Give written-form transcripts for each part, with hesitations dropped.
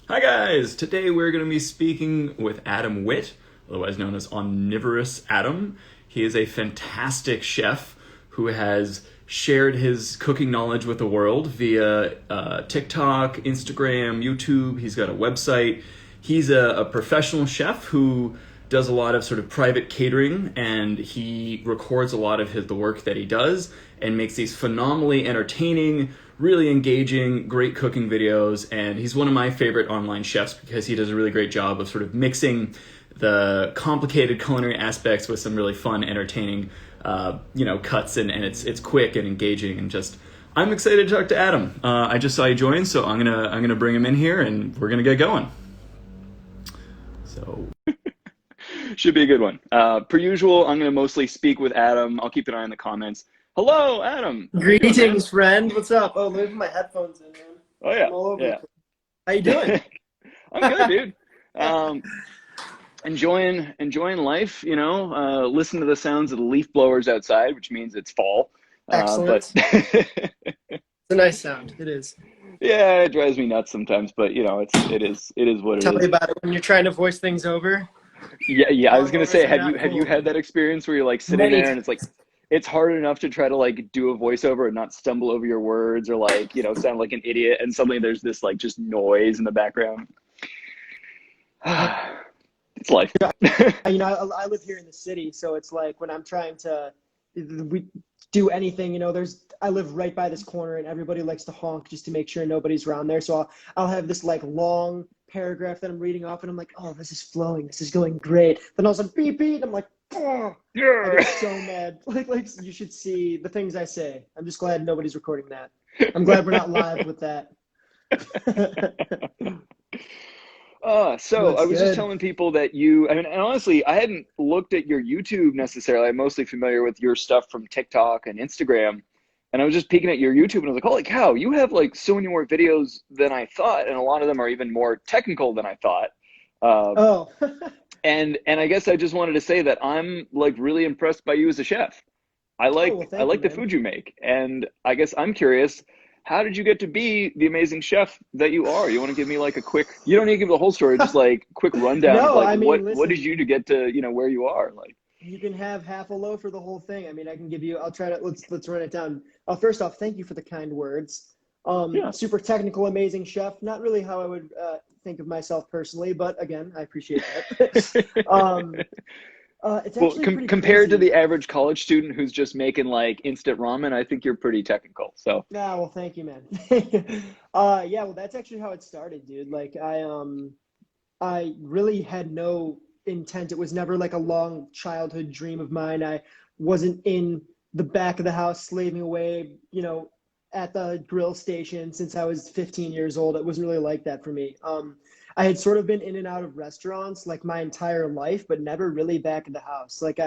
Hi guys! Today we're going to be speaking with Adam Witt, otherwise known as Omnivorous Adam. He is a fantastic chef who has shared his cooking knowledge with the world via TikTok, Instagram, YouTube. He's got a website. He's a professional chef who does a lot of sort of private catering, and he records a lot of the work that he does and makes these phenomenally entertaining, really engaging, great cooking videos. And he's one of my favorite online chefs because he does a really great job of sort of mixing the complicated culinary aspects with some really fun, entertaining, cuts, and it's quick and engaging, and just I'm excited to talk to Adam. I just saw you join, so I'm gonna bring him in here, and we're gonna get going. So Should be a good one. Per usual, I'm going to mostly speak with Adam. I'll keep an eye on the comments. Hello, Adam. How you doing, man? Greetings, friend. What's up? Oh, let me put my headphones in, man. Oh yeah, I'm all over the yeah. place. How you doing? I'm good, dude. Enjoying life. Listen to the sounds of the leaf blowers outside, which means it's fall. But Excellent. It's a nice sound. It is. yeah, it drives me nuts sometimes. But it is what it Tell me is. about it when you're trying to voice things over. Yeah, yeah. I was Long gonna overs say, are have you not have you cool. had that experience where you're like sitting Many there and times. it's hard enough to try to like do a voiceover and not stumble over your words or like sound like an idiot, and suddenly there's this like just noise in the background. It's life. I live here in the city, so it's like when I'm trying to we do anything, I live right by this corner and everybody likes to honk just to make sure nobody's around there. So I'll have this like long paragraph that I'm reading off and I'm like, oh, this is flowing. This is going great. Then all of a sudden, beep, beep. And I'm like, oh, I Yeah. get so mad. Like you should see the things I say. I'm just glad nobody's recording that. I'm glad we're not live with that. So I What's was just good? telling people that I mean, and honestly, I hadn't looked at your YouTube necessarily. I'm mostly familiar with your stuff from TikTok and Instagram. And I was just peeking at your YouTube and I was like, holy cow, you have like so many more videos than I thought. And a lot of them are even more technical than I thought. Uh, Oh, and I guess I just wanted to say that I'm like really impressed by you as a chef. I oh, well, like I thank you, like the man. food you make. And I guess I'm curious, how did you get to be the amazing chef that you are? You want to give me like a quick, you don't need to give the whole story, just like quick rundown of No, like I mean, what did listen. you to get to, where you are? Like, You can have half a loaf or the whole thing. I mean, I can give you. I'll try to. Let's run it down. First off, thank you for the kind words. yeah. Super technical, amazing chef. Not really how I would think of myself personally, but again, I appreciate that. um, it's Well, actually pretty compared to crazy. the average college student who's just making like instant ramen, I think you're pretty technical. So, Yeah, well, thank you, man. Yeah, well, that's actually how it started, dude. Like, I really had no intent. It was never like a long childhood dream of mine. I wasn't in the back of the house slaving away, at the grill station since I was 15 years old. It wasn't really like that for me. I had sort of been in and out of restaurants like my entire life, but never really back of the house. Like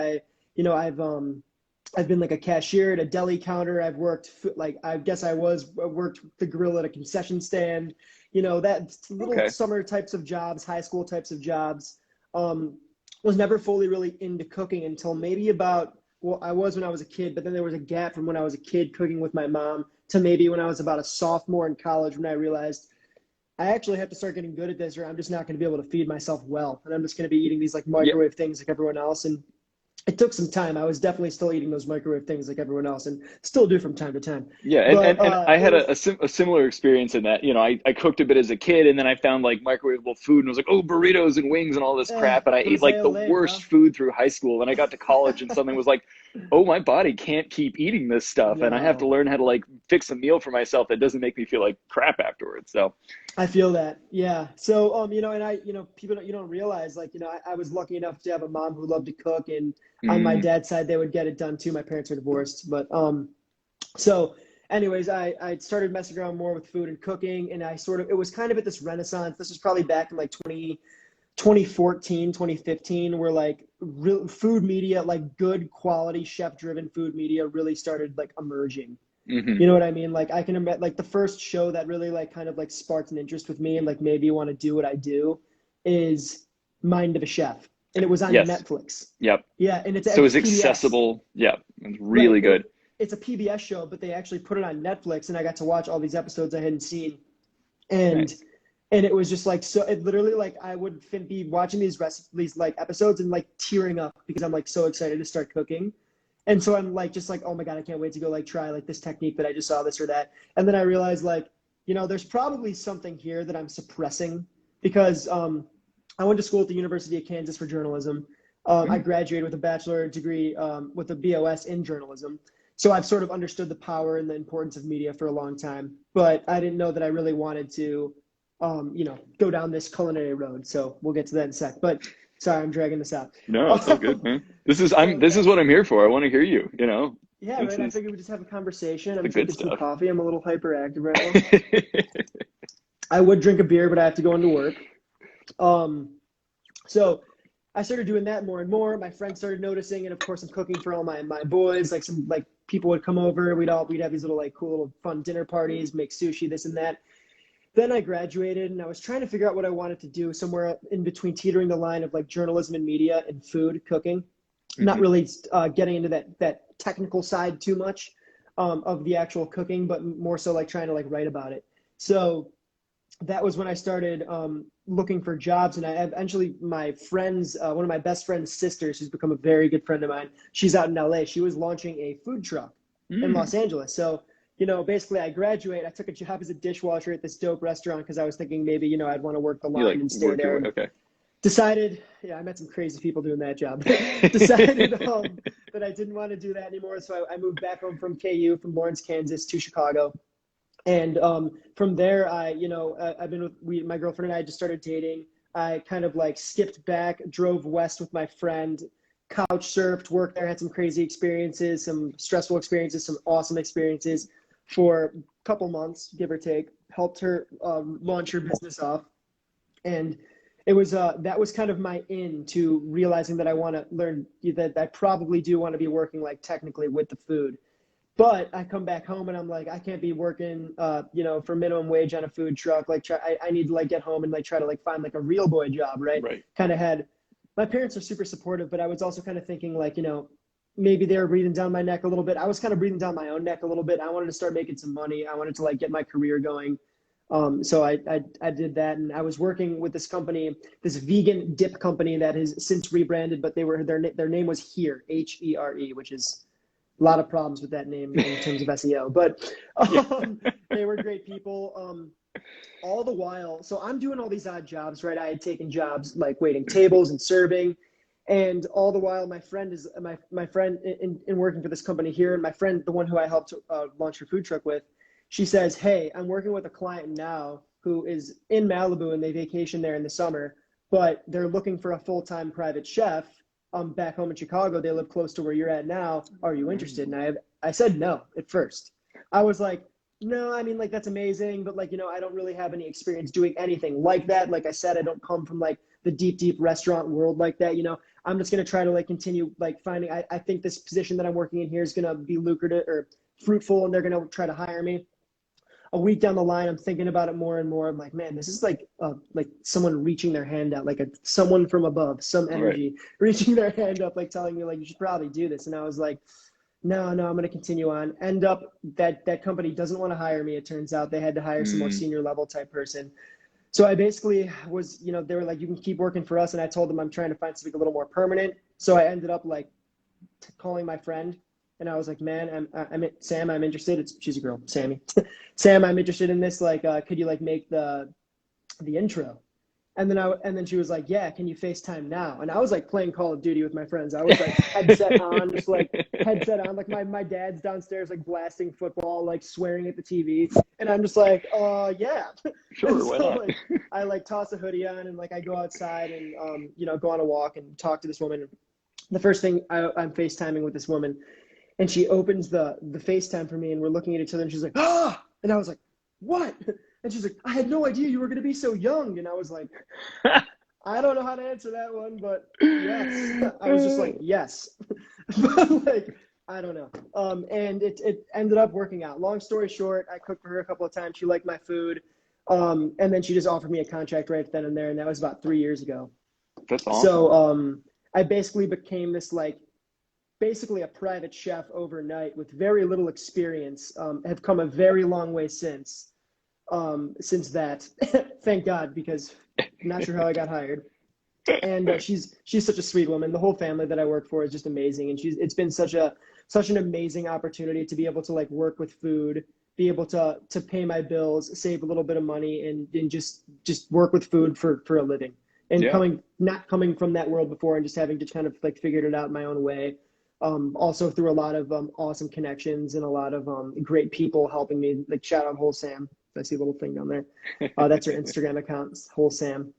I've been like a cashier at a deli counter. I've worked like I worked the grill at a concession stand. That little okay. summer types of jobs, high school types of jobs. Um, was never fully really into cooking until maybe about well, I was when I was a kid, but then there was a gap from when I was a kid cooking with my mom to maybe when I was about a sophomore in college when I realized I actually have to start getting good at this or I'm just not going to be able to feed myself well. And I'm just going to be eating these like Yeah. microwave things like everyone else. And it took some time. I was definitely still eating those microwave things like everyone else and still do from time to time. Yeah, But and I it had was, a similar experience in that, I cooked a bit as a kid and then I found like microwavable food and was like, oh, burritos and wings and all this crap. And I ate like Paseo the Lane, worst bro. food through high school. And I got to college and something was like, oh, my body can't keep eating this stuff. And I have to No, learn how to like fix a meal for myself that doesn't make me feel like crap afterwards. So, I feel that. Yeah. So, and people don't, you don't realize, like, I was lucky enough to have a mom who loved to cook, and on my mm, dad's side, they would get it done too. My parents are divorced, but so, anyways, I started messing around more with food and cooking, and it was kind of at this renaissance. This was probably back in like 2014, 2015, where like real food media, like good quality chef driven food media really started like emerging. hmm You know what I mean? Like I can imagine like the first show that really like kind of like sparked an interest with me and like maybe want to do what I do is Mind of a Chef. And it was on yes, Netflix. yep. Yeah, and So it's it's PBS. accessible. Yeah, it's Right. really good. It's a PBS show, but they actually put it on Netflix and I got to watch all these episodes I hadn't seen. And Nice. And it was just like, so it literally like I would be watching these recipes, like episodes and like tearing up because I'm like so excited to start cooking. And so I'm like, just like, oh my God, I can't wait to go like try like this technique that I just saw, this or that. And then I realized like, there's probably something here that I'm suppressing because I went to school at the University of Kansas for journalism. I graduated with a bachelor degree with a BOS in journalism. So I've sort of understood the power and the importance of media for a long time, but I didn't know that I really wanted to, go down this culinary road. So we'll get to that in a sec. But sorry, I'm dragging this out. No, it's all good, man. This is what I'm here for. I want to hear you. Yeah, right. I figured we just have a conversation. I'm the good drinking some stuff. coffee. I'm a little hyperactive right now. I would drink a beer, but I have to go into work. So I started doing that more and more. My friends started noticing, and of course, I'm cooking for all my boys. Like some people would come over. We'd have these little cool little fun dinner parties, make sushi, this and that. Then I graduated, and I was trying to figure out what I wanted to do, somewhere in between, teetering the line of like journalism and media and food cooking. Not really getting into that technical side too much of the actual cooking, but more so like trying to like write about it. So that was when I started looking for jobs, and I eventually, my friends, one of my best friend's sisters, who's become a very good friend of mine, she's out in LA. She was launching a food truck in Los Angeles. So, basically I graduate, I took a job as a dishwasher at this dope restaurant because I was thinking maybe, I'd want to work the line and stay there. Okay. Decided, I met some crazy people doing that job. Decided that I didn't want to do that anymore. So I moved back home from KU, from Lawrence, Kansas to Chicago. And from there, I've been with my girlfriend and I just started dating. I kind of like skipped back, drove west with my friend, couch surfed, worked there, had some crazy experiences, some stressful experiences, some awesome experiences for a couple months, give or take, helped her launch her business off. And it was that was kind of my in to realizing that I want to learn, that I probably do want to be working like technically with the food. But I come back home and I'm like, I can't be working, for minimum wage on a food truck. Like, I need to like get home and like try to like find like a real boy job, right? Kind of my parents are super supportive, but I was also kind of thinking like, maybe they were breathing down my neck a little bit. I was kind of breathing down my own neck a little bit. I wanted to start making some money. I wanted to like get my career going. So I did that, and I was working with this company, this vegan dip company that has since rebranded, but their name was Here, HERE, which is a lot of problems with that name in terms of SEO, but they were great people. All the while, so I'm doing all these odd jobs, right? I had taken jobs like waiting tables and serving, and all the while, my friend is my friend in working for this company here, and my friend, the one who I helped launch her food truck with, she says, "Hey, I'm working with a client now who is in Malibu and they vacation there in the summer, but they're looking for a full-time private chef. Back home in Chicago, they live close to where you're at now. Are you interested?" And I said no at first. I was like, no, I mean, like, that's amazing, but like, I don't really have any experience doing anything like that. Like I said, I don't come from like the deep restaurant world like that. I'm just going to try to like continue like finding, I think this position that I'm working in here is going to be lucrative or fruitful, and they're going to try to hire me. A week down the line, I'm thinking about it more and more. I'm like, man, this is like someone reaching their hand out, like someone from above, some energy reaching their hand up, like telling me like, you should probably do this. And I was like, no, I'm going to continue on. End up that company doesn't want to hire me. It turns out they had to hire some more senior level type person. So I basically was, they were like, you can keep working for us. And I told them I'm trying to find something a little more permanent. So I ended up like calling my friend. And I was like, man, Sam, I'm interested. She's a girl, Sammy. Sam, I'm interested in this. Like, could you like make the intro? And then she was like, yeah, can you FaceTime now? And I was like playing Call of Duty with my friends. I was like headset on, just like headset on. Like my dad's downstairs, like blasting football, like swearing at the TV. And I'm just like, yeah. Sure, why not? Like, I like toss a hoodie on and like I go outside and, go on a walk and talk to this woman. The first thing I'm FaceTiming with this woman, and she opens the FaceTime for me, and we're looking at each other, and she's like, ah! And I was like, what? And she's like, I had no idea you were going to be so young. And I was like, I don't know how to answer that one, but yes. I was just like, yes. But like, I don't know. And it ended up working out. Long story short, I cooked for her a couple of times. She liked my food. And then she just offered me a contract right then and there. And that was about 3 years ago. That's awesome. So I basically became this like, basically a private chef overnight with very little experience. Have come a very long way since. since that. Thank God, because I'm not sure how I got hired. And she's such a sweet woman. The whole family that I work for is just amazing, and it's been such an amazing opportunity to be able to like work with food, be able to pay my bills, save a little bit of money, and just work with food for a living. And Yeah. not coming from that world before, and just having to kind of like figured it out my own way. Also through a lot of awesome connections and a lot of great people helping me. Like shout out Whole Sam. I see a little thing down there. That's her Instagram account, Whole Sam.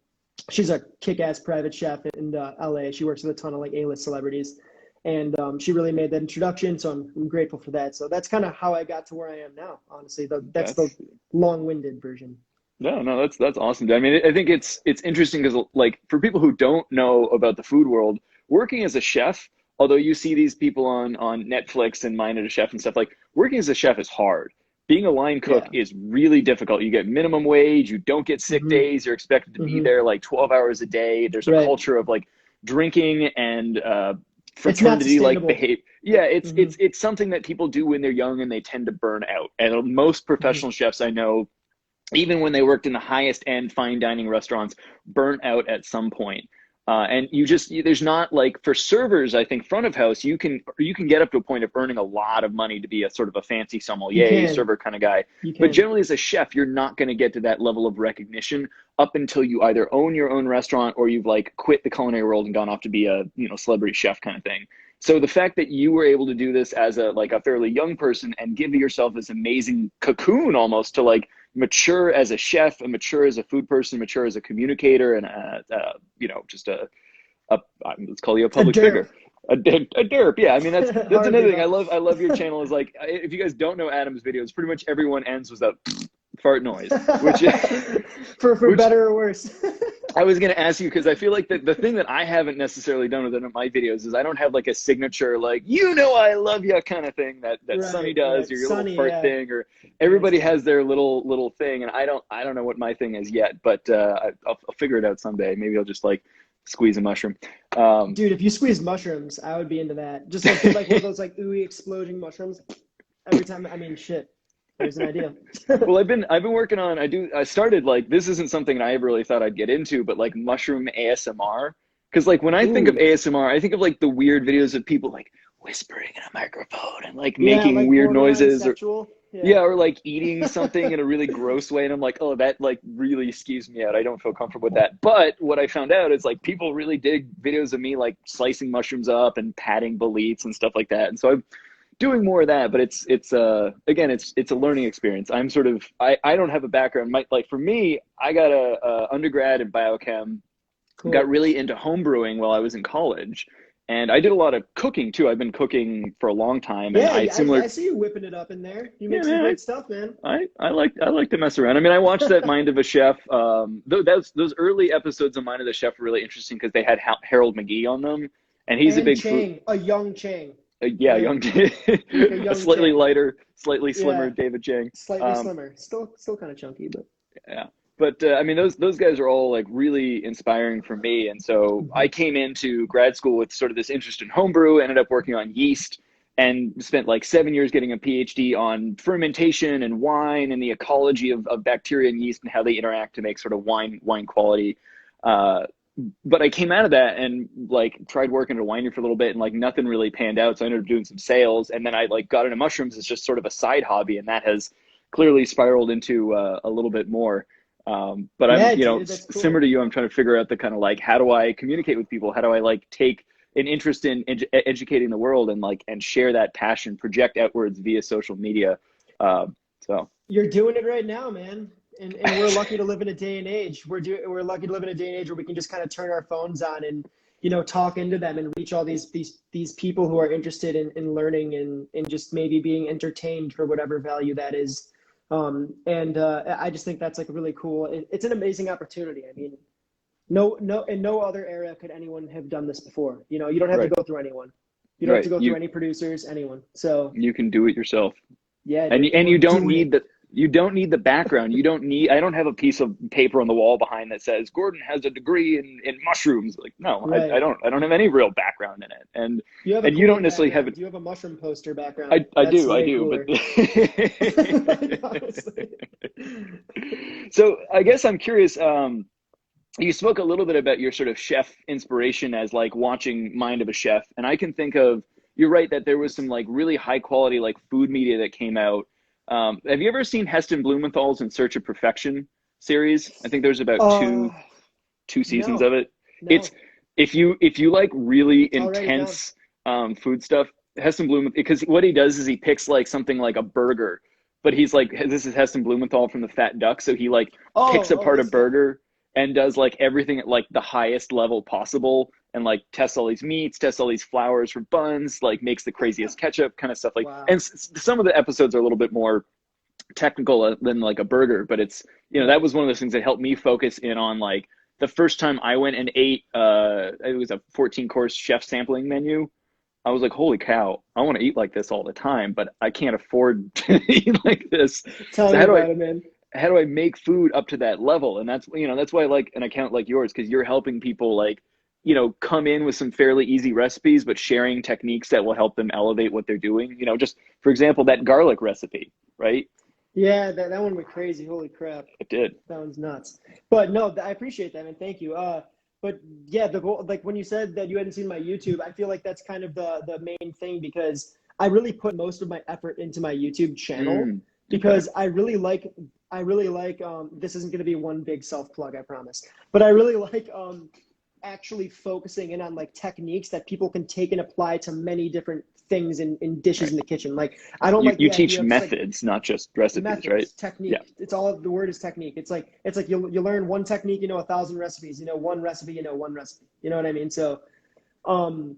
She's a kick-ass private chef in LA. She works with a ton of like A-list celebrities, and she really made that introduction. So I'm grateful for that. So that's kind of how I got to where I am now. Honestly, that's the long-winded version. No, that's awesome. I mean, I think it's interesting because like for people who don't know about the food world, working as a chef, although you see these people on Netflix and Minded a Chef and stuff, like working as a chef is hard. Being a line cook is really difficult. You get minimum wage, you don't get sick days, you're expected to be there like 12 hours a day. There's a culture of like drinking and fraternity like behavior. Yeah, it's something that people do when they're young and they tend to burn out. And most professional chefs I know, even when they worked in the highest end fine dining restaurants, burnt out at some point. And there's not like for servers, I think front of house, you can get up to a point of earning a lot of money to be a sort of a fancy sommelier server kind of guy. But generally as a chef, you're not going to get to that level of recognition up until you either own your own restaurant or you've like quit the culinary world and gone off to be a, celebrity chef kind of thing. So the fact that you were able to do this as a fairly young person and give yourself this amazing cocoon almost to like mature as a chef and mature as a food person, mature as a communicator, and just let's call you a public figure, a derp. Yeah, I mean that's another thing. I love your channel. Is like if you guys don't know Adam's videos, pretty much everyone ends with that fart noise, which for better or worse. I was going to ask you because I feel like the thing that I haven't necessarily done with any of my videos is I don't have like a signature like I love you kind of thing that Sonny does, or your little fart thing, or everybody has their little thing, and I don't know what my thing is yet, but I'll figure it out someday. Maybe I'll just like squeeze a mushroom. Dude, if you squeeze mushrooms, I would be into that. Just like one of those like ooey exploding mushrooms every time. I mean, shit. There's an idea. Well, I've been working on. I started like this isn't something I ever really thought I'd get into, but like mushroom ASMR. Because like when I think of ASMR, I think of like the weird videos of people like whispering in a microphone and like making like weird noises, or like eating something in a really gross way, and I'm like, oh, that like really skews me out. I don't feel comfortable with that. But what I found out is like people really dig videos of me like slicing mushrooms up and patting boletes and stuff like that, and so I've doing more of that, but it's again, it's a learning experience. I'm sort of, I don't have a background. Like for me, I got a undergrad in biochem, got really into home brewing while I was in college. And I did a lot of cooking too. I've been cooking for a long time. And I see you whipping it up in there. You make some great stuff, man. I like to mess around. I mean, I watched that Mind of a Chef. Those early episodes of Mind of the Chef were really interesting because they had Harold McGee on them. And he's a big a young Chang. Young a slightly Chang. Lighter, slightly slimmer David Chang. Slightly slimmer, still kind of chunky, but yeah. But I mean, those guys are all like really inspiring for me, and so I came into grad school with sort of this interest in homebrew. Ended up working on yeast, and spent like 7 years getting a PhD on fermentation and wine and the ecology of bacteria and yeast and how they interact to make sort of wine quality. But I came out of that and like tried working at a winery for a little bit, and like nothing really panned out. So I ended up doing some sales, and then I like got into mushrooms as just sort of a side hobby, and that has clearly spiraled into a little bit more. But I'm, cool. Similar to you, I'm trying to figure out the kind of like, how do I communicate with people? How do I like take an interest in educating the world and share that passion, project outwards via social media. So you're doing it right now, man. And we're lucky to live in a day and age. We're lucky to live in a day and age where we can just kind of turn our phones on and, talk into them and reach all these people who are interested in learning and just maybe being entertained for whatever value that is. I just think that's like really cool. It's an amazing opportunity. I mean, in no other area could anyone have done this before. You don't have to go through anyone. You don't have to go through any producers, anyone. So you can do it yourself. Yeah. And you don't need You don't need the background. I don't have a piece of paper on the wall behind that says Gordon has a degree in mushrooms. Like, no, Right. I don't have any real background in it. And You have a you don't cool necessarily have background. it. You have a mushroom poster background. I That's do, way but cooler. Honestly. so I guess I'm curious. You spoke a little bit about your sort of chef inspiration as like watching Mind of a Chef, and I can think of, you're right that there was some like really high quality like food media that came out. Have you ever seen Heston Blumenthal's In Search of Perfection series? I think there's about two seasons No, of it. no. It's if you like really I'll write it down. intense food stuff, Heston Blumenthal, because what he does is he picks like something like a burger, but he's like, this is Heston Blumenthal from the Fat Duck, so he like picks apart a this guy. burger and does like everything at like the highest level possible, and like tests all these meats, tests all these flours for buns, like makes the craziest ketchup kind of stuff. Like, Wow. and some of the episodes are a little bit more technical than like a burger, but it's, you know, that was one of those things that helped me focus in on like the first time I went and ate, it was a 14-course chef sampling menu. I was like, holy cow, I want to eat like this all the time, but I can't afford to eat like this. Tell me about it, man. How do I make food up to that level? And that's, you know, that's why I like an account like yours, because you're helping people like, you know, come in with some fairly easy recipes, but sharing techniques that will help them elevate what they're doing. You know, just for example, that garlic recipe, right? Yeah, that one went crazy. Holy crap. It did. That one's nuts. But no, I appreciate that, man. Thank you. But yeah, the goal, like when you said that you hadn't seen my YouTube, I feel like that's kind of the main thing, because I really put most of my effort into my YouTube channel because I really like this isn't going to be one big self plug, I promise, but I really like actually focusing in on like techniques that people can take and apply to many different things in dishes in the kitchen. Like, I don't like you teach methods, like, not just recipes, methods, right? technique. Yeah. It's all, the word is technique. It's like you learn one technique, you know 1,000 recipes. You know one recipe, you know one recipe. You know what I mean? So, and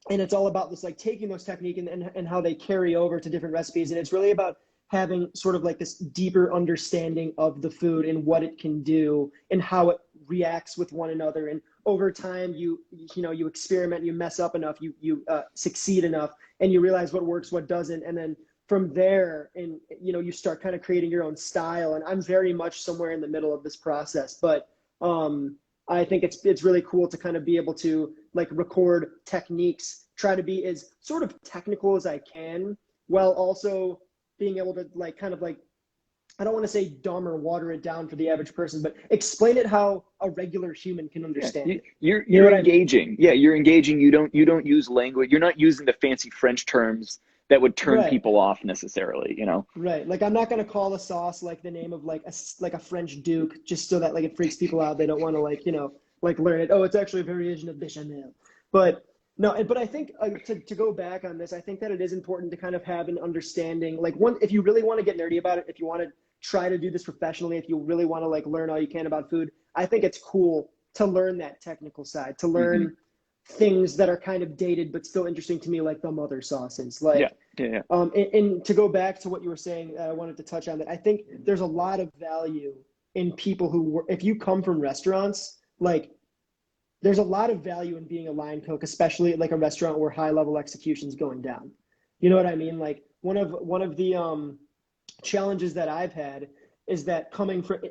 it's all about this, like taking those technique and how they carry over to different recipes. And it's really about having sort of like this deeper understanding of the food and what it can do and how it reacts with one another. And over time, you experiment, you mess up enough, you succeed enough, and you realize what works, what doesn't. And then from there, and you start kind of creating your own style. And I'm very much somewhere in the middle of this process, but I think it's really cool to kind of be able to like record techniques, try to be as sort of technical as I can, while also being able to like kind of like, I don't want to say dumb or water it down for the average person, but explain it how a regular human can understand it. You're You know what I mean? engaging. Yeah, you're engaging. You don't use language. You're not using the fancy French terms that would turn Right. people off necessarily, you know? Right. Like, I'm not going to call a sauce like the name of like a French Duke, just so that like it freaks people out. They don't want to like, like learn it. Oh, it's actually a variation of bechamel. But no, but I think to go back on this, I think that it is important to kind of have an understanding. Like, if you really want to get nerdy about it, if you want to try to do this professionally, if you really want to like learn all you can about food, I think it's cool to learn that technical side, to learn things that are kind of dated but still interesting to me, like the mother sauces. Like, yeah. And to go back to what you were saying, I wanted to touch on that. I think there's a lot of value in people who, if you come from restaurants, like there's a lot of value in being a line cook, especially at like a restaurant where high level execution is going down. You know what I mean? Like one of the challenges that I've had is that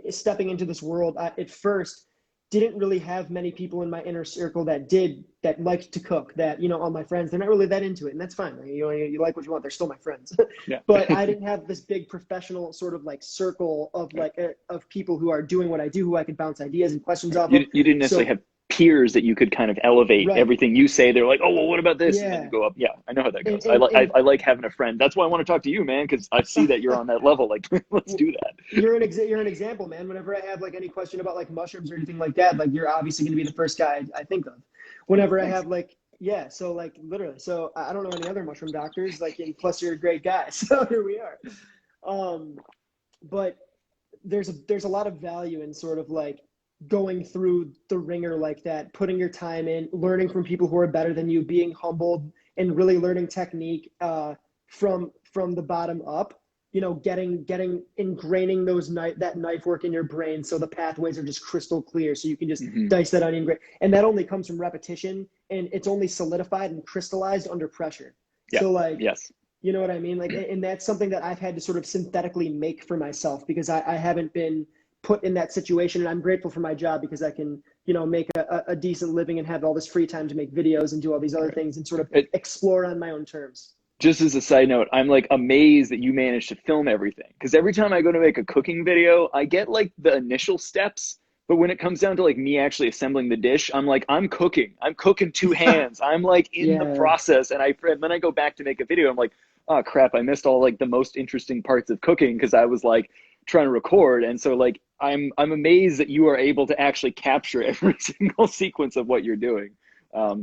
stepping into this world, I, at first didn't really have many people in my inner circle that liked to cook, that, all my friends, they're not really that into it. And that's fine. You like what you want. They're still my friends. Yeah. But I didn't have this big professional sort of like circle of like, of people who are doing what I do, who I could bounce ideas and questions off of. You didn't necessarily have peers that you could kind of elevate everything you say. They're like, oh, well, what about this? And then you go up. Yeah, I know how that goes. I like having a friend. That's why I want to talk to you, man, because I see that you're on that level. Like, let's do that. You're an example, man. Whenever I have like any question about like mushrooms or anything like that, like you're obviously going to be the first guy I think of. Whenever I have like, yeah, so like literally, so I don't know any other mushroom doctors, like, and plus you're a great guy. So here we are. But there's a lot of value in sort of like going through the ringer like that, putting your time in, learning from people who are better than you, being humbled, and really learning technique from the bottom up. Ingraining that knife work in your brain, so the pathways are just crystal clear, so you can just dice that onion. And that only comes from repetition, and it's only solidified and crystallized under pressure. Yeah. So like, yes. You know what I mean? Like, and that's something that I've had to sort of synthetically make for myself because I haven't been put in that situation. And I'm grateful for my job because I can, you know, make a decent living and have all this free time to make videos and do all these other things and sort of explore on my own terms. Just as a side note, I'm like amazed that you managed to film everything. Because every time I go to make a cooking video, I get like the initial steps. But when it comes down to like me actually assembling the dish, I'm like, I'm cooking two hands. I'm like in the process. And then I go back to make a video. I'm like, oh crap, I missed all like the most interesting parts of cooking because I was like trying to record. And so like, I'm amazed that you are able to actually capture every single sequence of what you're doing.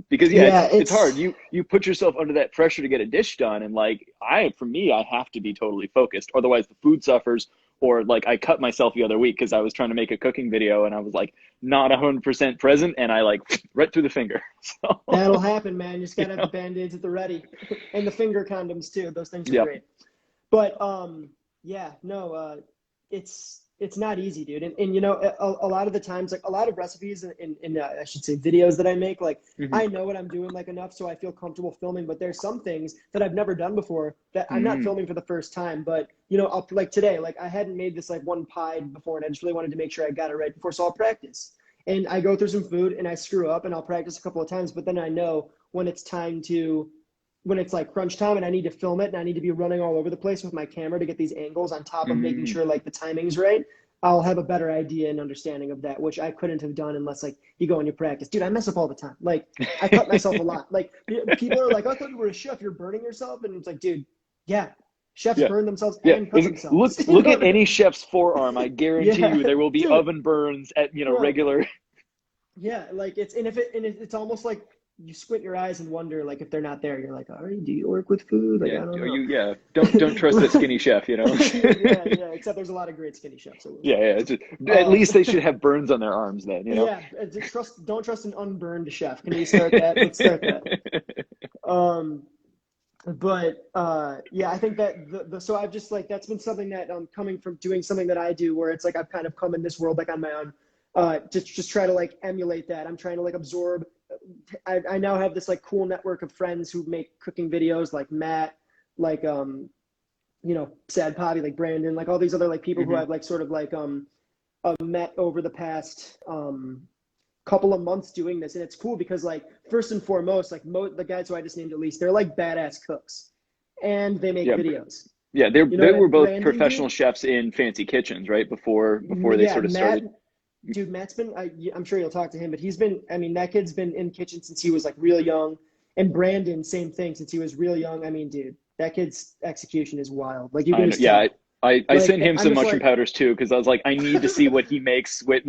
Because it's hard. You put yourself under that pressure to get a dish done, and like for me, I have to be totally focused. Otherwise, the food suffers. Or like I cut myself the other week because I was trying to make a cooking video and I was like not 100% present, and I like right through the finger. So that'll happen, man. You just gotta have the Band-Aids at the ready, and the finger condoms too. Those things are great. But it's not easy, dude. And you know, a lot of the times, like a lot of recipes in I should say videos that I make, like I know what I'm doing like enough so I feel comfortable filming, but there's some things that I've never done before that I'm not filming for the first time. But you know, like today, like I hadn't made this like one pie before and I just really wanted to make sure I got it right before, so I'll practice. And I go through some food and I screw up and I'll practice a couple of times, but then I know when it's like crunch time and I need to film it and I need to be running all over the place with my camera to get these angles on top of making sure like the timing's right, I'll have a better idea and understanding of that, which I couldn't have done unless like you go and you practice. Dude, I mess up all the time. Like I cut myself a lot. Like people are like, I thought you were a chef, you're burning yourself. And it's like, dude, yeah, chefs burn themselves and cut themselves. Look at any chef's forearm. I guarantee you there will be oven burns at regular. Yeah, like it's almost like you squint your eyes and wonder like if they're not there. You're like, all right, do you work with food? Like, I don't know. Don't trust that skinny chef, you know. yeah. Except there's a lot of great skinny chefs. At least they should have burns on their arms then, you know. Yeah, don't trust an unburned chef. Can we start that? Let's start that. I think that so I've just like that's been something that coming from doing something that I do where it's like I've kind of come in this world like on my own. Just try to like emulate that. I'm trying to like absorb. I now have this like cool network of friends who make cooking videos, like Matt, like Sad Poppy, like Brandon, like all these other like people who I've like sort of like met over the past couple of months doing this. And it's cool because like first and foremost, like the guys who I just named, at least they're like badass cooks and they make videos. Yeah, they were both Brandon professional chefs in fancy kitchens, right? Before they sort of started. Dude, Matt's been, I'm sure you'll talk to him, but that kid's been in kitchen since he was like real young. And Brandon, same thing, since he was real young. I mean, dude, that kid's execution is wild. Like you can just tell. I sent him some mushroom powders too, because I was like, I need to see what he makes with,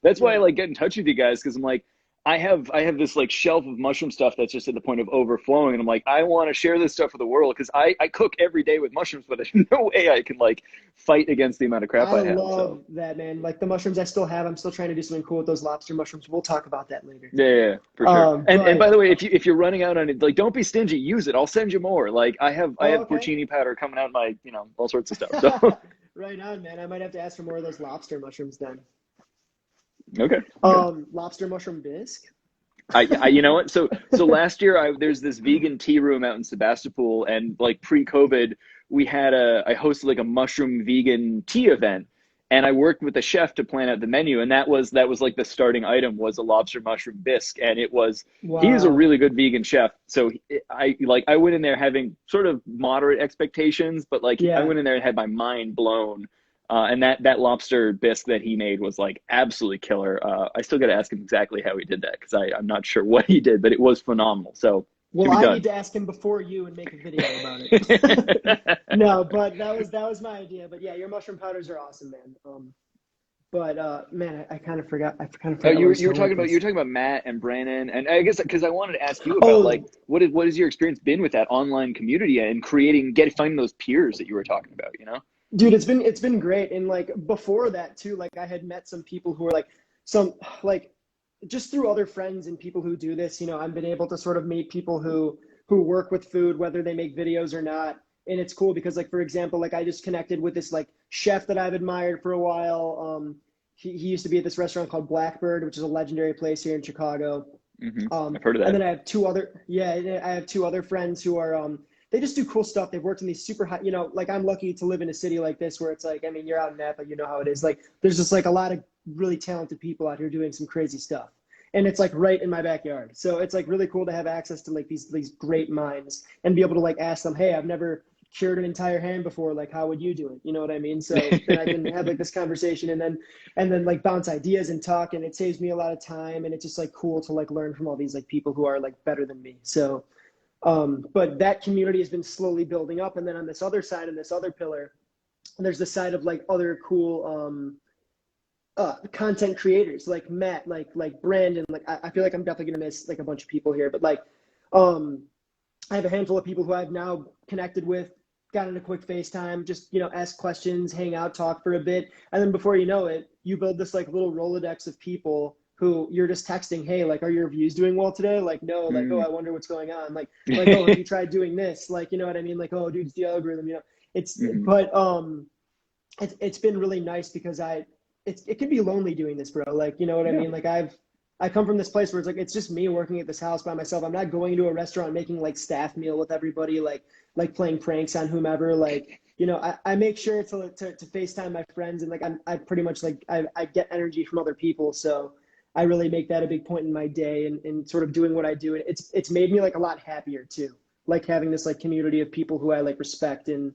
that's why I like get in touch with you guys, because I'm like, I have this like shelf of mushroom stuff that's just at the point of overflowing, and I'm like, I want to share this stuff with the world because I cook every day with mushrooms, but there's no way I can like fight against the amount of crap I have. I love that, man. Like the mushrooms I still have, I'm still trying to do something cool with those lobster mushrooms. We'll talk about that later. Yeah, for sure. And by the way, if you're running out on it, like don't be stingy, use it. I'll send you more. Like I have porcini powder coming out my all sorts of stuff. So right on, man. I might have to ask for more of those lobster mushrooms then. Okay. Lobster mushroom bisque. You know what? So last year there's this vegan tea room out in Sebastopol, and like pre-COVID, I hosted like a mushroom vegan tea event, and I worked with a chef to plan out the menu, and that was like the starting item was a lobster mushroom bisque, and it was he's a really good vegan chef. So I went in there having sort of moderate expectations, but I went in there and had my mind blown. And that lobster bisque that he made was like absolutely killer. I still got to ask him exactly how he did that because I'm not sure what he did, but it was phenomenal. So I need to ask him before you and make a video about it. No, but that was my idea. But yeah, your mushroom powders are awesome, man. Man, I kind of forgot. You were talking about Matt and Brandon, and I guess because I wanted to ask you about what has your experience been with that online community and finding those peers that you were talking about, Dude, it's been great. And like before that too, like I had met some people who were just through other friends and people who do this, I've been able to sort of meet people who work with food, whether they make videos or not. And it's cool because like, for example, like I just connected with this like chef that I've admired for a while. He used to be at this restaurant called Blackbird, which is a legendary place here in Chicago. I've heard of that. And then I have two other friends who are, they just do cool stuff. They've worked in these super high, you know, like I'm lucky to live in a city like this where it's like, I mean, you're out in Napa, you know how it is. Like there's just like a lot of really talented people out here doing some crazy stuff. And it's like right in my backyard. So it's like really cool to have access to like these great minds and be able to like ask them, hey, I've never cured an entire ham before, like how would you do it? You know what I mean? So then I can have like this conversation and then like bounce ideas and talk, and it saves me a lot of time, and it's just like cool to like learn from all these like people who are like better than me. So but that community has been slowly building up. And then on this other side, and this other pillar, there's the side of like other cool content creators like Matt, like Brandon. Like I feel like I'm definitely gonna miss like a bunch of people here, but like I have a handful of people who I've now connected with, got in a quick FaceTime, just, you know, ask questions, hang out, talk for a bit. And then before you know it, you build this like little Rolodex of people who you're just texting, hey, like, are your views doing well today? Like, no, like, oh, I wonder what's going on. Like, oh, have you tried doing this? Like, you know what I mean? Like, oh, dude, it's the algorithm, you know, but it's been really nice because it can be lonely doing this, bro. Like, you know what I mean? Like I come from this place where it's like, it's just me working at this house by myself. I'm not going to a restaurant making like staff meal with everybody, like playing pranks on whomever. Like, you know, I make sure to FaceTime my friends, and like, I pretty much like, I get energy from other people. So I really make that a big point in my day, and sort of doing what I do. And it's made me like a lot happier too. Like having this like community of people who I like respect and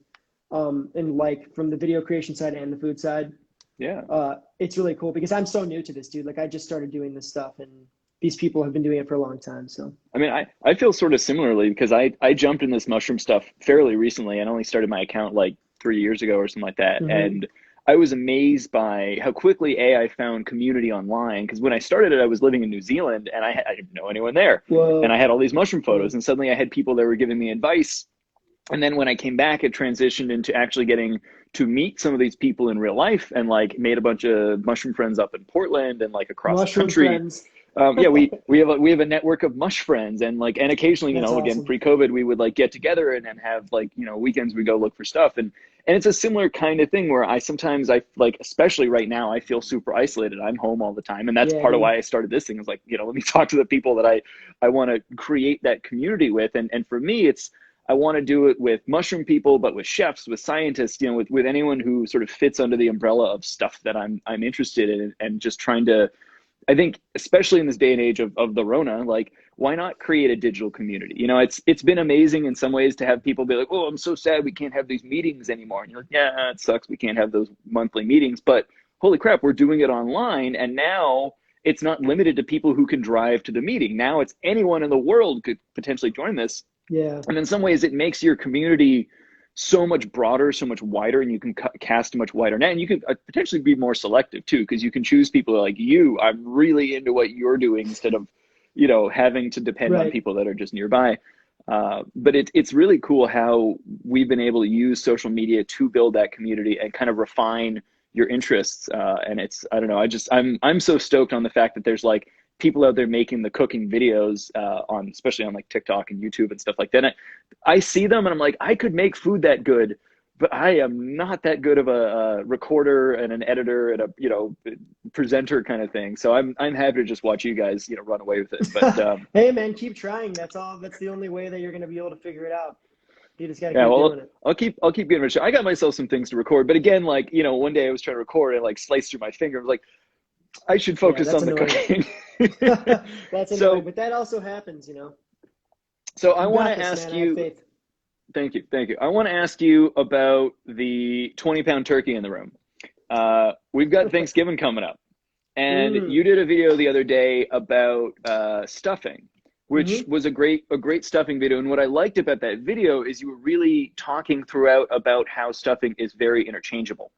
like from the video creation side and the food side. Yeah. It's really cool because I'm so new to this, dude. Like I just started doing this stuff, and these people have been doing it for a long time. So, I mean, I feel sort of similarly because I jumped in this mushroom stuff fairly recently. I only started my account like 3 years ago or something like that. And I was amazed by how quickly I found community online. Because when I started it, I was living in New Zealand and I didn't know anyone there. Whoa. And I had all these mushroom photos, and suddenly I had people that were giving me advice. And then when I came back, it transitioned into actually getting to meet some of these people in real life, and like made a bunch of mushroom friends up in Portland and like across the country. Friends. Yeah, we have a network of mush friends, and like, and occasionally, you know, That's again, awesome. pre-COVID, we would like get together and have like, you know, weekends we go look for stuff. And it's a similar kind of thing where I like, especially right now, I feel super isolated. I'm home all the time. And that's part of why I started this thing, is like, you know, let me talk to the people that I want to create that community with. And for me, I want to do it with mushroom people, but with chefs, with scientists, you know, with anyone who sort of fits under the umbrella of stuff that I'm interested in, and just trying to, I think, especially in this day and age of the Rona, like, why not create a digital community? You know, it's been amazing in some ways to have people be like, oh, I'm so sad we can't have these meetings anymore. And you're like, yeah, it sucks we can't have those monthly meetings, but holy crap, we're doing it online. And now it's not limited to people who can drive to the meeting. Now it's anyone in the world could potentially join this. Yeah. And in some ways, it makes your community so much broader, so much wider, and you can cast a much wider net. And you can potentially be more selective too, because you can choose people like you. I'm really into what you're doing, instead of, you know, having to depend on people that are just nearby. But it's really cool how we've been able to use social media to build that community and kind of refine your interests. And I don't know, I'm so stoked on the fact that there's like people out there making the cooking videos especially on like TikTok and YouTube and stuff like that. And I see them and I'm like, I could make food that good, but I am not that good of a recorder and an editor and a, you know, presenter kind of thing. So I'm happy to just watch you guys, you know, run away with it. But hey man, keep trying. That's the only way that you're going to be able to figure it out. You just got to keep doing it. I'll keep getting rich. I got myself some things to record, but again, like, you know, one day I was trying to record and like sliced through my finger. I was like, I should focus on the cooking. That's annoying, but that also happens, you know. So I want to ask you. Thank you. I want to ask you about the 20-pound turkey in the room. We've got Thanksgiving coming up, and you did a video the other day about stuffing, which was a great stuffing video. And what I liked about that video is you were really talking throughout about how stuffing is very interchangeable.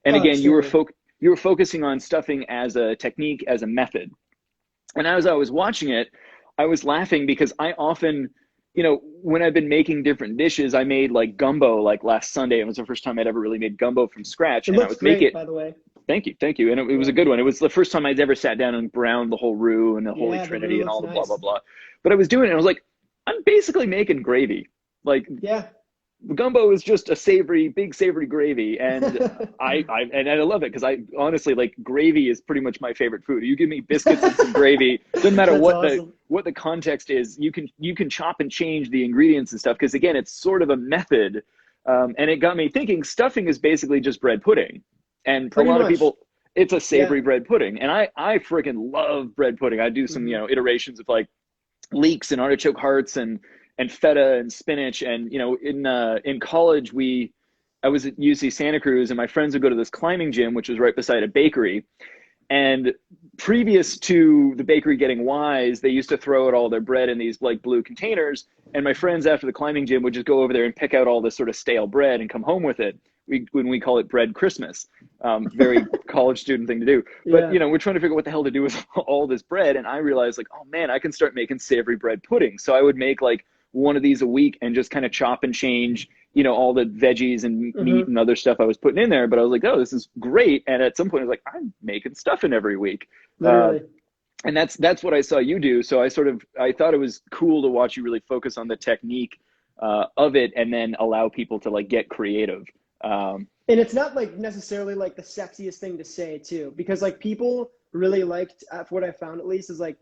And again, you were focusing on stuffing as a technique, as a method. And as I was watching it, I was laughing because I often, you know, when I've been making different dishes, I made like gumbo like last Sunday. It was the first time I'd ever really made gumbo from scratch. It looks great, by the way. Thank you. And it was a good one. It was the first time I'd ever sat down and browned the whole roux and the Holy Trinity and all the blah, blah, blah. But I was doing it and I was like, I'm basically making gravy. Like, gumbo is just a savory, big savory gravy, and I love it because I honestly like gravy is pretty much my favorite food. You give me biscuits and some gravy, doesn't matter That's what awesome. the context is. You can chop and change the ingredients and stuff because again, it's sort of a method. And it got me thinking. Stuffing is basically just bread pudding, and a Pretty lot of much. people. It's a Yeah. savory bread pudding, and I freaking love bread pudding. I do some Hmm. iterations of like leeks and artichoke hearts and feta and spinach. And in college I was at UC Santa Cruz, and my friends would go to this climbing gym which was right beside a bakery. And previous to the bakery getting wise, they used to throw out all their bread in these like blue containers. And my friends after the climbing gym would just go over there and pick out all this sort of stale bread and come home with it. When we call it bread Christmas, very college student thing to do. But Yeah. we're trying to figure out what the hell to do with all this bread. And I realized like, oh man, I can start making savory bread pudding. So I would make like one of these a week and just kind of chop and change all the veggies and meat Hmm. and other stuff I was putting in there. But I was like, oh, this is great. And at some point I was like, I'm making stuffing every week. Uh, Literally. and that's what I saw you do. So I thought it was cool to watch you really focus on the technique of it and then allow people to like get creative. And it's not like necessarily like the sexiest thing to say too, because like people really liked, what I found at least is like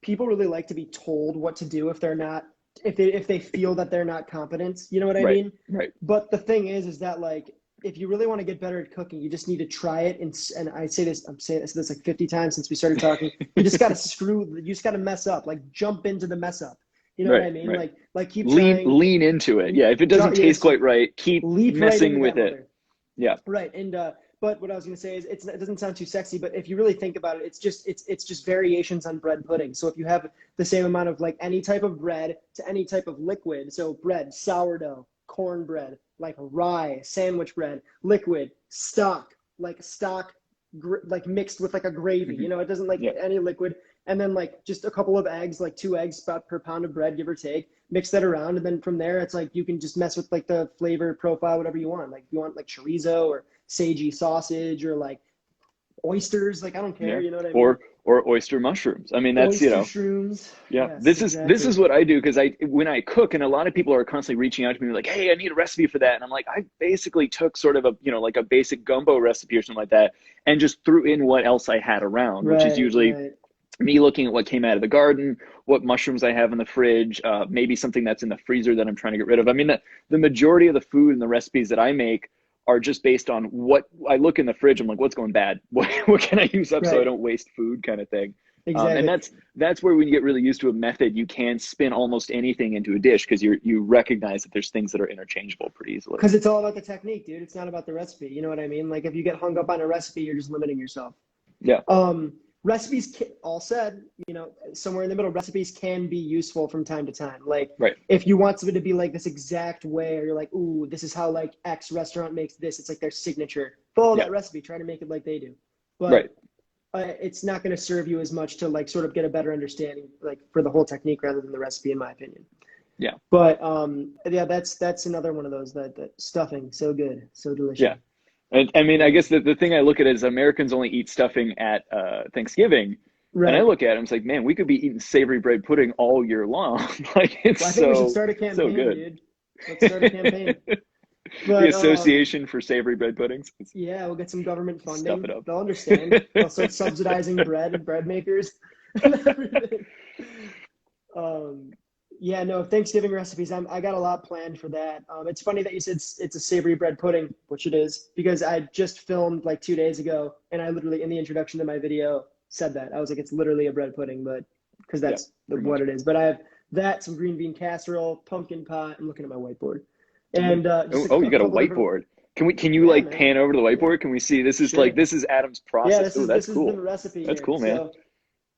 people really like to be told what to do if they're not, if they feel that they're not competent. You know what I Right, mean? right. But the thing is that like if you really want to get better at cooking, you just need to try it. And I say this, I'm saying this like 50 times since we started talking. You just got to you just got to mess up, like jump into the mess up. You know what Right, I mean? right. Like keep Lean trying, lean into it. Yeah, if it doesn't taste yes, quite right, keep leap right into messing that with it. mother. Yeah. Right. And but what I was going to say is it doesn't sound too sexy, but if you really think about it, it's just variations on bread pudding. So if you have the same amount of like any type of bread to any type of liquid, so bread, sourdough, cornbread, like rye, sandwich bread, liquid, stock, like mixed with like a gravy. Hmm. It doesn't like Yeah. any liquid. And then like just a couple of eggs, like 2 eggs about per pound of bread, give or take. Mix that around, and then from there, it's like you can just mess with like the flavor profile, whatever you want. Like if you want like chorizo or sagey sausage or like oysters, like I don't care. Yeah. You know what I mean? Or oyster mushrooms. I mean, that's, Oyster shrooms. yeah, Yes, this is exactly. what I do because when I cook, and a lot of people are constantly reaching out to me like, hey, I need a recipe for that, and I'm like, I basically took sort of a like a basic gumbo recipe or something like that, and just threw in what else I had around, which is Right, usually right, me looking at what came out of the garden, what mushrooms I have in the fridge, maybe something that's in the freezer that I'm trying to get rid of. I mean, the majority of the food and the recipes that I make are just based on what I look in the fridge. I'm like, what's going bad? What can I use up so I right. don't waste food, kind of thing. And Exactly. that's where when you get really used to a method, you can spin almost anything into a dish because you recognize that there's things that are interchangeable pretty easily. Because it's all about the technique, dude. It's not about the recipe. You know what I mean? Like if you get hung up on a recipe, you're just limiting yourself. Yeah, Um, recipes, all said, somewhere in the middle, recipes can be useful from time to time. Like right. if you want something to be like this exact way, or you're like, ooh, this is how like X restaurant makes this. It's like their signature. Follow Yeah, that recipe. Try to make it like they do. right. But it's not going to serve you as much to like sort of get a better understanding, like for the whole technique rather than the recipe, in my opinion. Yeah, But yeah, that's another one of those that stuffing, so good, so delicious. yeah. I mean, I Yeah. guess the thing I look at is Americans only eat stuffing at Thanksgiving. And I Right. look at it, I'm like, man, we could be eating savory bread pudding all year long. Like it's Well, I think we should so start a so campaign, good. dude. Let's start a campaign. The But Association for Savory Bread Puddings. yeah, we'll get some government Stuff funding. it up. They'll understand. They'll start subsidizing bread and bread makers and everything. Um, yeah, no, Thanksgiving recipes. I got a lot planned for that. It's funny that you said it's a savory bread pudding, which it is, because I just filmed like 2 days ago, and I literally in the introduction to my video said that. I was like, it's literally a bread pudding, but because Yeah, that's pretty what much. it is. But I have that, some green bean casserole, pumpkin pie. I'm looking at my whiteboard, Yeah. and just Oh, you a got a couple different. whiteboard. Can you Yeah, like man. pan over the Yeah, whiteboard? Can we see sure. this is Adam's Yeah, process. this Oh, is that's this is the cool. recipe That's here. cool, man. So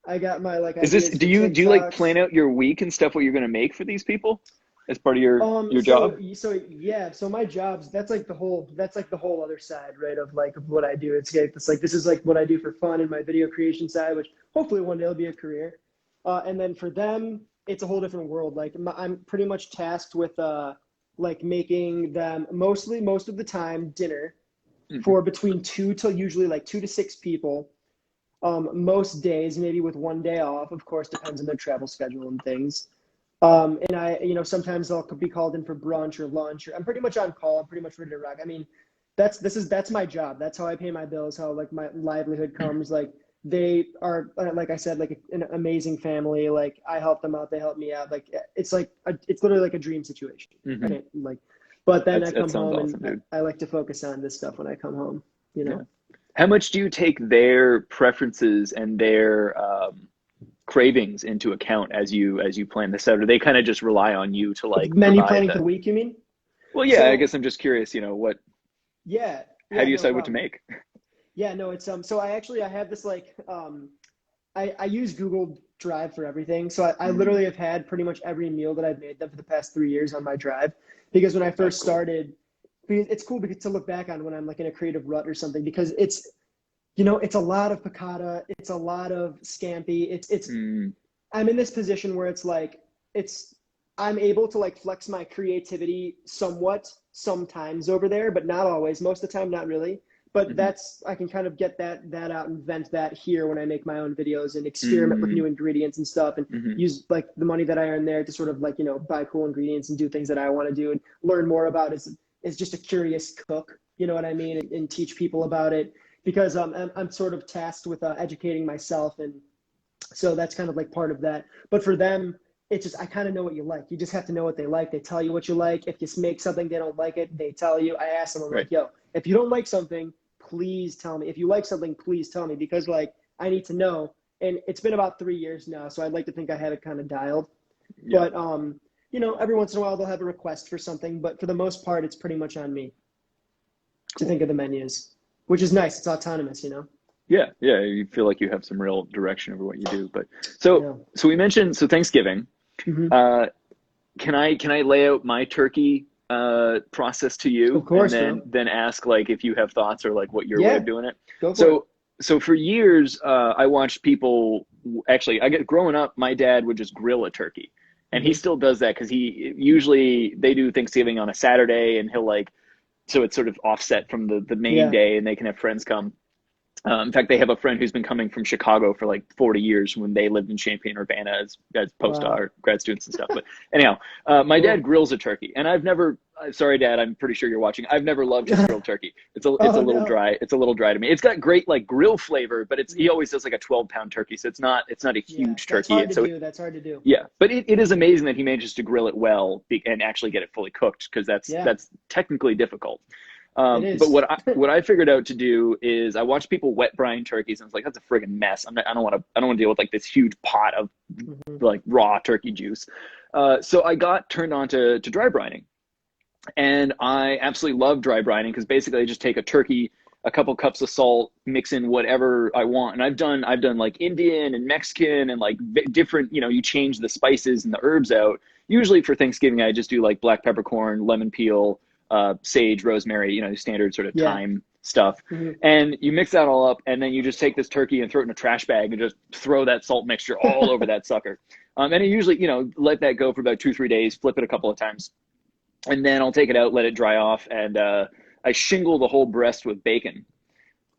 I got my like Is this ideas for do you like TikToks. plan out your week and stuff what you're gonna make for these people as part of your So job? yeah, so my jobs, that's like the whole other side, right? Of what I do. It's like this is like what I do for fun in my video creation side, which hopefully one day will be a career. And then for them, it's a whole different world. Like I'm pretty much tasked with like making them most of the time dinner Mhm. for between two to usually like 2 to 6 people. Most days, maybe with one day off, of course, depends on their travel schedule and things. And sometimes I'll be called in for brunch or lunch, or I'm pretty much on call. I'm pretty much ready to rock. I mean, that's my job. That's how I pay my bills, how like my livelihood comes. Like they are, like I said, like an amazing family. Like I help them out, they help me out. Like it's it's literally like a dream situation. I can't, like, but then I come That sounds home awesome, and dude. I like to focus on this stuff when I come home, you know. Yeah. How much do you take their preferences and their cravings into account as you plan this out? Or they kind of just rely on you to like Menu provide planning for the? the week, you mean? Well, yeah, I So guess I'm just curious. yeah, How do you no decide what to problem. make? Yeah, no, it's so I have this like I use Google Drive for everything. So I Mm, literally have had pretty much every meal that I've made them for the past 3 years on my drive. Because when I that's first cool. started, because it's cool because to look back on when I'm like in a creative rut or something, because it's a lot of piccata, it's a lot of scampi. Mm, I'm in this position where it's like it's I'm able to like flex my creativity somewhat sometimes over there, but not always. Most of the time, not really. But mhm, that's I can kind of get that out and vent that here when I make my own videos and experiment with mm, new ingredients and stuff and mhm. use like the money that I earn there to sort of like, buy cool ingredients and do things that I want to do and learn more about as just a curious cook, you know what I mean? And teach people about it because I'm sort of tasked with educating myself, and so that's kind of like part of that. But for them, it's just I kind of know what you like. You just have to know what they like. They tell you what you like. If you make something they don't like it, they tell you. I ask them, I'm Right. like, yo, if you don't like something, please tell me. If you like something, please tell me because like I need to know. And it's been about 3 years now, so I'd like to think I have it kind of dialed. Yeah. But every once in a while they'll have a request for something, but for the most part, it's pretty much on me to Cool. think of the menus, which is nice. It's autonomous. Yeah. Yeah. You feel like you have some real direction over what you do. But Yeah. so we mentioned Thanksgiving. Hmm. Uh, can I lay out my turkey process to Of you and course, bro. then ask like if you have thoughts or like what your way of Yeah, doing it? go for it. So for years I watched people actually I get growing up my dad would just grill a turkey. And he Hmm. still does that because he usually they do Thanksgiving on a Saturday and he'll like so it's sort of offset from the main Yeah. day and they can have friends come. In fact, they have a friend who's been coming from Chicago for like 40 years when they lived in Champaign-Urbana as postdoc Wow. or grad students and stuff. But anyhow, my dad Cool. grills a turkey, and I've never. Sorry, Dad, I'm pretty sure you're watching. I've never loved his grilled turkey. It's a Oh little no. dry. It's a little dry to me. It's got great like grill flavor, but he Yeah. always does like a 12-pound turkey, so it's not a Yeah. huge That's turkey, hard and to so do. That's hard to do. yeah, but it is amazing that he manages to grill it well and actually get it fully cooked because Yeah, that's technically difficult. it But is. what I figured out to do is I watched people wet brine turkeys and I was like, that's a friggin' mess. I don't want to deal with like this huge pot of Hmm. like raw turkey juice. So I got turned on to dry brining, and I absolutely love dry brining because basically I just take a turkey, a couple cups of salt, mix in whatever I want, and I've done like Indian and Mexican and like different. You change the spices and the herbs out. Usually for Thanksgiving, I just do like black peppercorn, lemon peel, sage, rosemary, standard sort of Yeah. thyme stuff. Hmm. And you mix that all up, and then you just take this turkey and throw it in a trash bag and just throw that salt mixture all over that sucker. And I usually, let that go for about 2, 3 days, flip it a couple of times, and then I'll take it out, let it dry off, and I shingle the whole breast with bacon.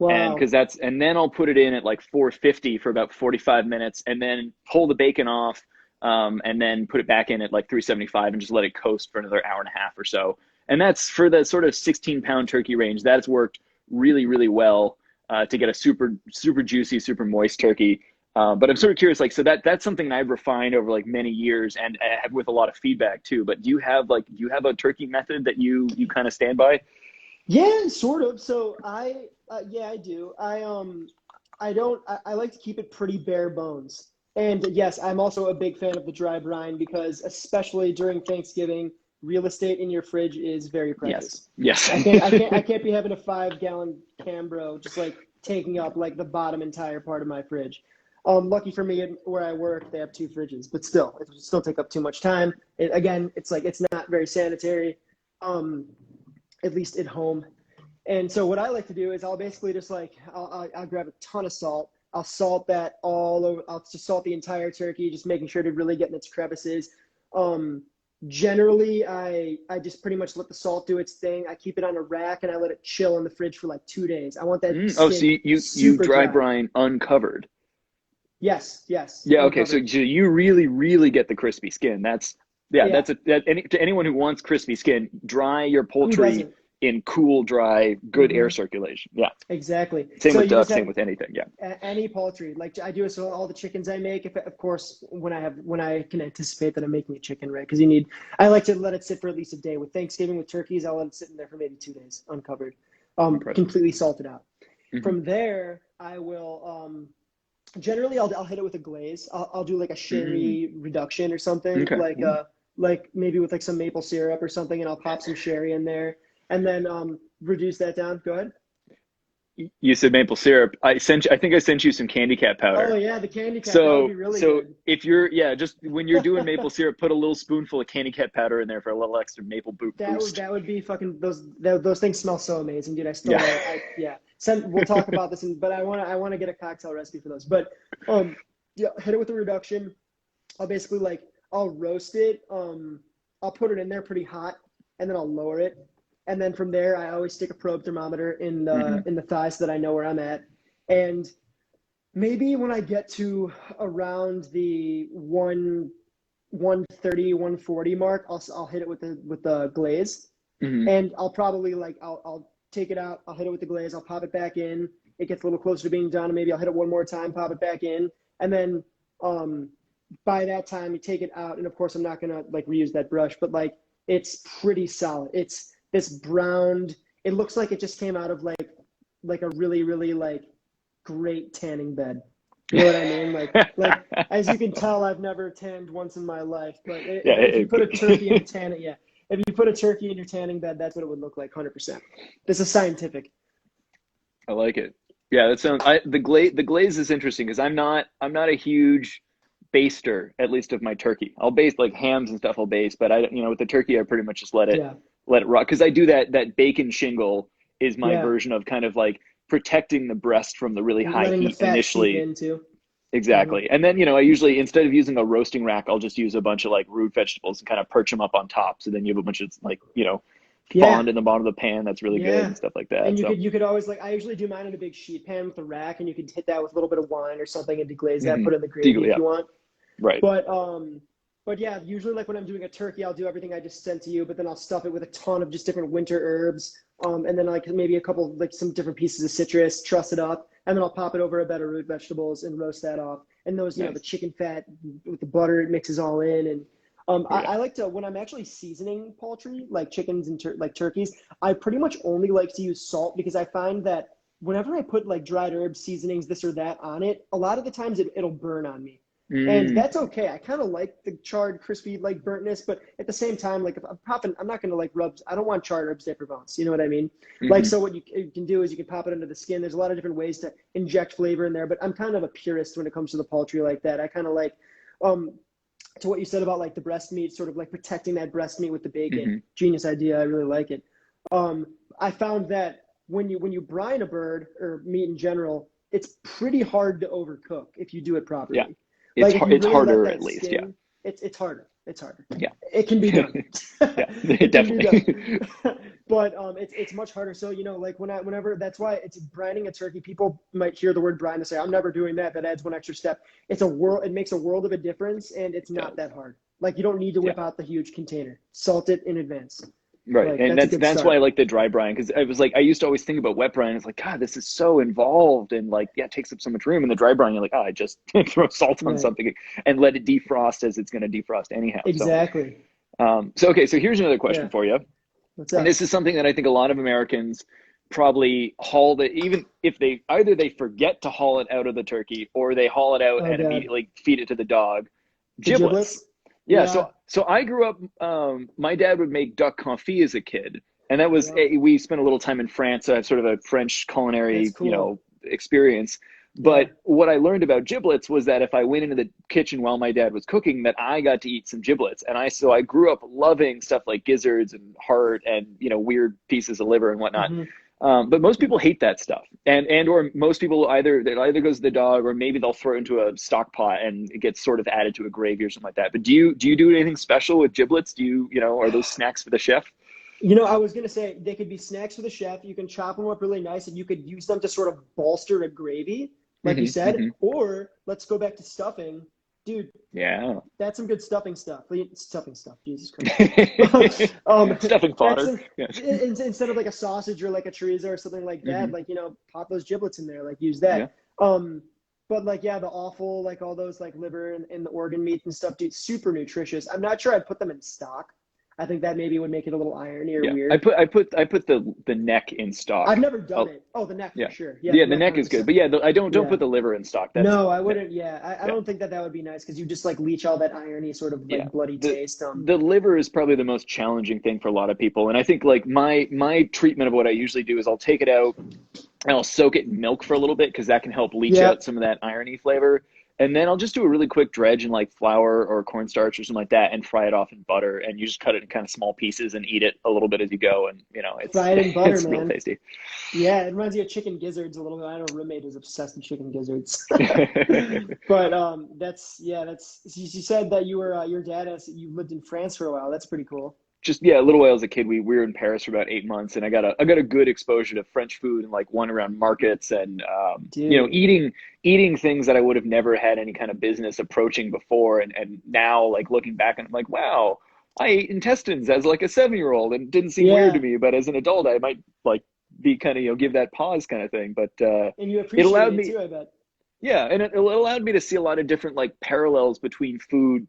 And Wow. then I'll put it in at like 450 for about 45 minutes, and then pull the bacon off, and then put it back in at like 375 and just let it coast for another hour and a half or so. And that's for the sort of 16-pound turkey range. That's worked really, really well to get a super, super juicy, super moist turkey. But I'm sort of curious, like, so that's something I've refined over like many years and have with a lot of feedback too. But do you have a turkey method that you kind of stand by? Yeah, sort of. So yeah, I do. I don't. I like to keep it pretty bare bones. And yes, I'm also a big fan of the dry brine because especially during Thanksgiving, real estate in your fridge is very Yes, precious. yes. I can't be having a 5 gallon Cambro just like taking up like the bottom entire part of my fridge. Lucky for me, where I work, they have 2 fridges, but still, it would still take up too much time. Again, it's like it's not very sanitary, um, at least at home. And so what I like to do is I'll basically just like I'll grab a ton of salt. I'll salt that all over. I'll just salt the entire turkey, just making sure to really get in its crevices. Um, Generally, I just pretty much let the salt do its thing. I keep it on a rack and I let it chill in the fridge for like 2 days. I want that Oh, so skin you super dry dry. brine uncovered. Yes, yes, Yeah. Okay. So, uncovered. you really, really get the crispy skin. Yeah. Yeah, To anyone who wants crispy skin, dry your who poultry doesn't? in cool, dry, good air Hmm. circulation. Yeah. Exactly. Same So with you just duck. Same have with anything. Yeah. any poultry. Like I do it so all the chickens I make, if of course when I can anticipate that I'm making a chicken, right? Because I like to let it sit for at least a day. With Thanksgiving with turkeys, I'll let it sit in there for maybe 2 days uncovered, Impressive. completely salted out. Hmm. From there, I will generally I'll hit it with a glaze. I'll do like a Mm. sherry reduction or something, Okay. Mm. like maybe with like some maple syrup or something, and I'll pop some sherry in there, and then reduce that down. Go ahead. You said maple syrup. I think I sent you some candy cat Oh powder. yeah, the candy cap. That would So be really so good. if just when you're doing maple syrup, put a little spoonful of candy cat powder in there for a little extra maple boost. That would be fucking those things smell so amazing, dude. I still Yeah. gotta I yeah. We'll talk about this, but I wanna get a cocktail recipe for those. But yeah, hit it with a reduction. I'll basically like I'll roast it. I'll put it in there pretty hot, and then I'll lower it, and then from there I always stick a probe thermometer Hmm. in the thigh so that I know where I'm at, and maybe when I get to around the 130, 140 mark, I'll hit it with the glaze, Hmm. and I'll probably like I'll take it out, I'll hit it with the glaze, I'll pop it back in. It gets a little closer to being done, and maybe I'll hit it one more time, pop it back in, and then um by that time you take it out, and of course I'm not gonna like reuse that brush, but like it's pretty solid. It's this browned. It looks like it just came out of like a really really like great tanning bed. You know what I mean? Like as you can tell, I've never tanned once in my life. But Yeah. if you put a turkey in a tanning, yeah, if you put a turkey in your tanning bed, that's what it would look like, 100%. This is scientific. I like it. Yeah, that sounds. The glaze is interesting because I'm not a huge baster, at least of my turkey. I'll baste like hams and stuff. I'll baste, but with the turkey, I pretty much just Yeah, let it rock because I do that bacon shingle is my yeah. version of kind of like protecting the breast from the really high Letting the heat fat seep initially. into. Hmm. Exactly. And then, I usually, instead of using a roasting rack, I'll just use a bunch of like root vegetables and kind of perch them up on top. So then you have a bunch of like, Yeah, fond in the bottom of the pan that's really good yeah. and stuff like And that. So, you could always like I usually do mine in a big sheet pan with a rack, and you could hit that with a little bit of wine or something and deglaze that, hmm put it in the gravy if yeah, you want. right. But yeah, usually like when I'm doing a turkey, I'll do everything I just sent to you, but then I'll stuff it with a ton of just different winter herbs, and then like maybe a couple like some different pieces of citrus, truss it up, and then I'll pop it over a bed of root vegetables and roast that off. And those, the Nice. chicken fat with the butter, it mixes all in. And Oh, yeah. I like to when I'm actually seasoning poultry, like chickens and like turkeys, I pretty much only like to use salt because I find that whenever I put like dried herbs, seasonings, this or that on it, a lot of the times it'll burn on me. And Mm, that's okay. I kind of like the charred, crispy, like burntness, but at the same time, like if I'm popping, I'm not gonna like rub. I don't want charred herbs for bones. You know what I mean? Like hmm so, what you can do is you can pop it under the skin. There's a lot of different ways to inject flavor in there, but I'm kind of a purist when it comes to the poultry like that. I kind of like, um, to what you said about like the breast meat, sort of like protecting that breast meat with the bacon. hmm Genius idea. I really like it. I found that when you brine a bird or meat in general, it's pretty hard to overcook if you do it Yeah. properly. It's Like if hard. you It's really let harder at that least. Yeah. skin, it's harder. It's harder. Yeah. It can be done. Yeah. It can be done. Definitely. But it's much harder. So like whenever that's why it's brining a turkey. People might hear the word brine and say, "I'm never doing that." That adds one extra step. It makes a world of a difference, and it's It not does. that hard. Like you don't need to Yeah. whip out the huge container. Salt it in advance. Right. Like And that's a that's good that's why I start. like the dry brine because I was like I used to always think about wet brine. It's like, God, this is so involved and like yeah, it takes up so much room. And the dry brine, you're like, I just throw salt on Right. something and let it defrost as it's going to defrost anyhow. Exactly. So okay, so here's another question Yeah. for you. What's And up? this is something that I think a lot of Americans probably even if they either they forget to haul it out of the turkey or they haul it out Oh and God. immediately feed it to the dog. The Giblets. giblets? Yeah, Yeah. so I grew up. My dad would make duck confit as a kid, and that was Yep. we spent a little time in France. So I have sort of a French That's culinary, cool. experience. Yeah. But what I learned about giblets was that if I went into the kitchen while my dad was cooking, that I got to eat some giblets, and I grew up loving stuff like gizzards and heart and weird pieces of liver and whatnot. Hmm. But most people hate that stuff, and or most people it either goes to the dog or maybe they'll throw it into a stock pot and it gets sort of added to a gravy or something like that. But do you do anything special with giblets? Do are those snacks for the chef? I was gonna say they could be snacks for the chef. You can chop them up really nice, and you could use them to sort of bolster a gravy. like you Hmm. said. Hmm. Or let's go back to stuffing. Dude, Yeah. that's some good stuffing stuff. Stuffing stuff, Jesus Christ. Stuffing That's fodder. some, Yes. instead of like a sausage or like a chorizo or something like that, Hmm. like, pop those giblets in there, like use Yeah. that. But like, yeah, the offal, like all those like liver and the organ meat and stuff, dude, super nutritious. I'm not sure I'd put them in stock. I think that maybe would make it a little irony or Yeah. I weird. put the neck in I've stock. never done Oh, it. Oh, the neck for yeah. sure. Yeah, Yeah, the the neck neck is good. 100%. But yeah, I don't Yeah. put the liver in stock. That's No, I no. wouldn't. Yeah, I Yeah. don't think that would be nice because you just like leach all that irony sort of Yeah. like bloody The taste. the liver is probably the most challenging thing for a lot of people. And I think like my treatment of what I usually do is I'll take it out and I'll soak it in milk for a little bit because that can help leach Yeah, out some of that irony flavor. And then I'll just do a really quick dredge in like flour or cornstarch or something like that and fry it off in butter. And you just cut it in kind of small pieces and eat it a little bit as you go. And it's fry it in butter, it's real man. tasty. Yeah, it reminds me of chicken gizzards a little bit. I know a roommate who's obsessed with chicken gizzards. But that's you said that you were your dad has you lived in France for a while. That's pretty cool. Just yeah, a little while as a kid, we were in Paris for about 8 months, and I got a good exposure to French food and like one around markets and Dude. eating things that I would have never had any kind of business approaching before, and now like looking back and I'm like, wow, I ate intestines as like a 7-year-old and it didn't seem weird to Yeah. me, but as an adult, I might like be kind of give that pause kind of thing, but And you it appreciate allowed it me too, I bet. yeah, and it allowed me to see a lot of different like parallels between food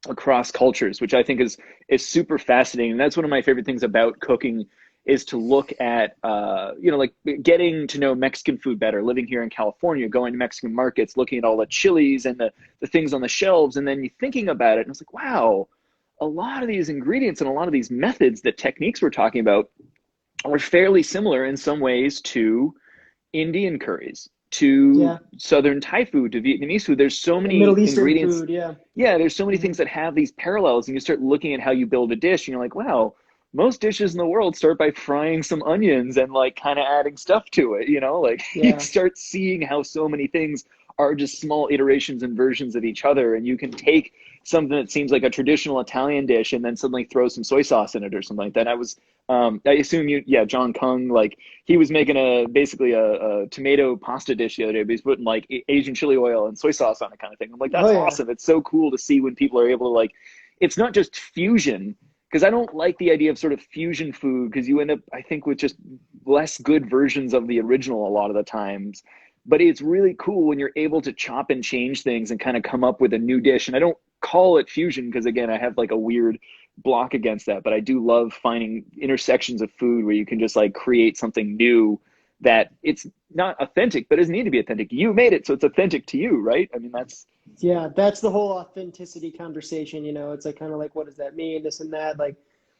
across cultures, which I think is super fascinating. And that's one of my favorite things about cooking is to look at like getting to know Mexican food better, living here in California, going to Mexican markets, looking at all the chilies and the things on the shelves, and then you thinking about it, and it's like, wow, a lot of these ingredients and a lot of these methods, the techniques we're talking about are fairly similar in some ways to Indian curries, to Yeah. Southern Thai food, to Vietnamese food. There's so Middle many Eastern ingredients. food, yeah. Yeah, there's so many Hmm. things that have these parallels, and you start looking at how you build a dish, and you're like, wow, most dishes in the world start by frying some onions and like kind of adding stuff to it, like you Yeah. start seeing how so many things are just small iterations and versions of each other, and you can take something that seems like a traditional Italian dish and then suddenly throw some soy sauce in it or something like that. I assume yeah, John Kung, like he was making basically a tomato pasta dish the other day, but he's putting like Asian chili oil and soy sauce on it kind of thing. I'm like, Oh that's yeah. awesome. It's so cool to see when people are able to like, it's not just fusion, because I don't like the idea of sort of fusion food because you end up, I think, with just less good versions of the original a lot of the times. But it's really cool when you're able to chop and change things and kind of come up with a new dish. And I don't call it fusion because, again, I have like a weird block against that. But I do love finding intersections of food where you can just like create something new that it's not authentic, but doesn't need to be authentic. You made it, so it's authentic to you, right? I mean, Yeah, that's the whole authenticity conversation, It's like kind of like what does that mean, this and that. Like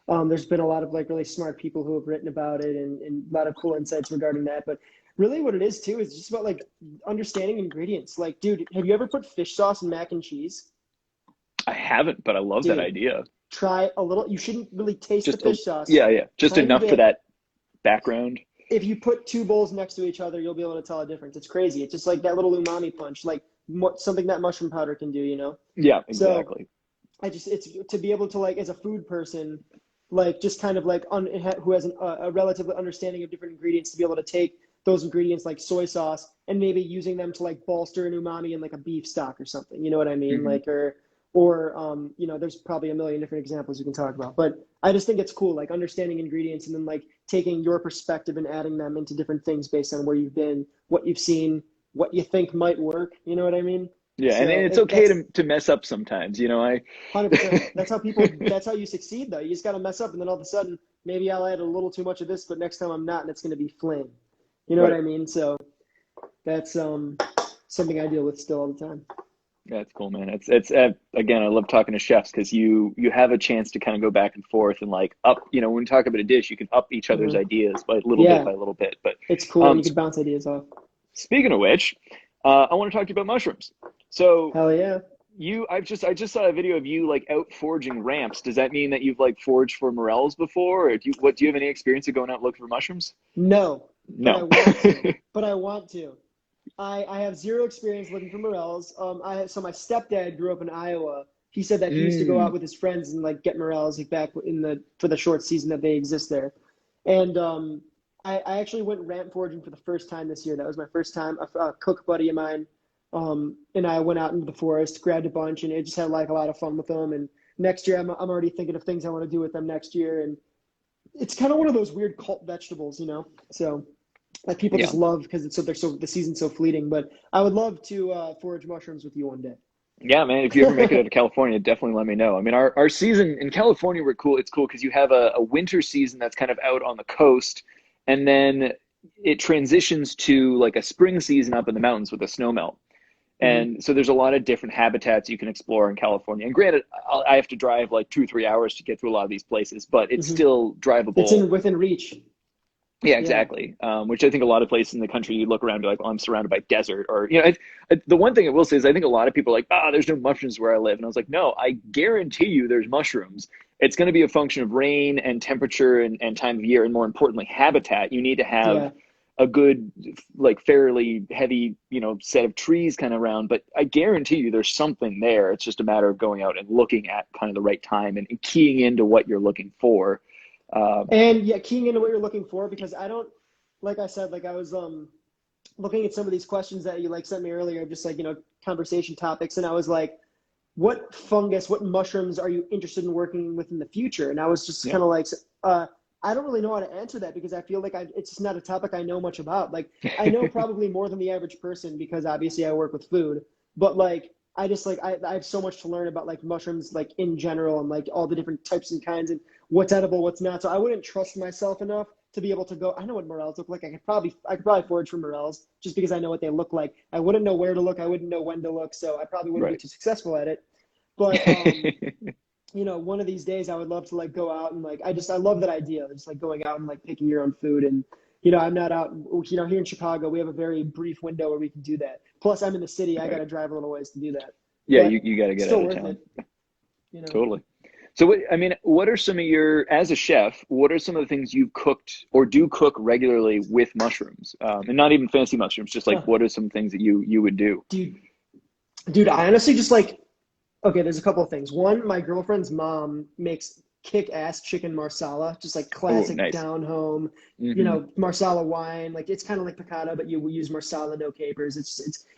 there's been a lot of like really smart people who have written about it and a lot of cool insights regarding that. But really what it is too is just about like understanding ingredients. Like, dude, have you ever put fish sauce in mac and cheese? I haven't, but I love that Dude, idea. try a little. You shouldn't really taste the Just fish sauce. yeah, just Tiny enough for bit. that background. If you put two bowls next to each other, you'll be able to tell a difference. It's crazy. It's just like that little umami punch, like something that mushroom powder can do. Yeah, So exactly. it's to be able to like as a food person, like just kind of like who has a relative understanding of different ingredients to be able to take those ingredients like soy sauce and maybe using them to like bolster an umami in like a beef stock or something. You know what I mean? Hmm. Like there's probably a million different examples you can talk about. But I just think it's cool, like understanding ingredients and then like taking your perspective and adding them into different things based on where you've been, what you've seen, what you think might work. You know what I mean? Yeah, and So it's okay that's to mess up sometimes. 100%. That's how you succeed though. You just got to mess up and then all of a sudden maybe I'll add a little too much of this, but next time I'm not and it's going to be flame. You know what Right. I mean? So that's something I deal with still all the time. That's cool, man. It's again, I love talking to chefs because you have a chance to kind of go back and forth and like up, when we talk about a dish, you can up each other's Hmm. ideas Yeah, by little bit. But it's cool and you s- can bounce ideas off. speaking of which, I want to talk to you about mushrooms. So Hell yeah. I just saw a video of you like out foraging ramps. Does that mean that you've like foraged for morels before, or do you have any experience of going out looking for mushrooms? No, but I No. want to. But I want to. I have zero experience looking for morels. So my stepdad grew up in Iowa. He said that he used to go out Mm. with his friends and like get morels like back for the short season that they exist there. And I actually went ramp foraging for the first time this year. That was my first time. A cook buddy of mine, and I went out into the forest, grabbed a bunch, and it just had like a lot of fun with them. And next year, I'm already thinking of things I want to do with them next year. And it's kind of one of those weird cult vegetables, you know. So like people Yeah. just love because the season's so fleeting. But I would love to forage mushrooms with you one day. Yeah, man, if you ever make it out to California, definitely let me know. I mean, our season in California, we're cool. It's cool because you have a winter season that's kind of out on the coast, and then it transitions to like a spring season up in the mountains with a snowmelt. Hmm. And so there's a lot of different habitats you can explore in California. And granted, I have to drive like 2 or 3 hours to get through a lot of these places, but it's Hmm. still It's drivable. in within reach. Yeah, Yeah. exactly. Which I think a lot of places in the country, you look around, you're like, oh, I'm surrounded by desert. Or, you know, the one thing I will say is I think a lot of people are like, there's no mushrooms where I live. And I was like, no, I guarantee you there's mushrooms. It's going to be a function of rain and temperature and time of year. And more importantly, habitat. You need to have Yeah. a good, like fairly heavy, you know, set of trees kind of around. But I guarantee you there's something there. It's just a matter of going out and looking at kind of the right time and keying into what you're looking for. And yeah, keying into what you're looking for because I don't, like I said, like I was looking at some of these questions that you like sent me earlier, just like, you know, conversation topics, and I was like, what fungus, what mushrooms are you interested in working with in the future? And I was just Yeah. kind of like, I don't really know how to answer that because I feel like it's just not a topic I know much about. Like I know probably more than the average person because obviously I work with food, but like I just like I have so much to learn about like mushrooms like in general and like all the different types and kinds and what's edible, what's not. So I wouldn't trust myself enough to be able to go. I know what morels look like. I could probably forage for morels just because I know what they look like. I wouldn't know where to look. I wouldn't know when to look. So I probably wouldn't be Right. too successful at it. But you know, one of these days I would love to like go out and like I love that idea of just like going out and like picking your own food and you know, I'm not out, you know, here in Chicago, we have a very brief window where we can do that. Plus I'm in the city, I got Right. to drive a little ways to do that. Yeah, But you got to get still out of worth town. it, you know. Totally. So what, I mean, what are some of your, as a chef, what are some of the things you've cooked or do cook regularly with mushrooms? And not even fancy mushrooms, just like Huh. what are some things that you would do? Dude, dude, I honestly just like okay, there's a couple of things. One, my girlfriend's mom makes kick-ass chicken marsala, just like Oh, classic nice. down home, you Hmm. know, marsala wine. Like it's kind of like piccata, but you use marsala, no capers.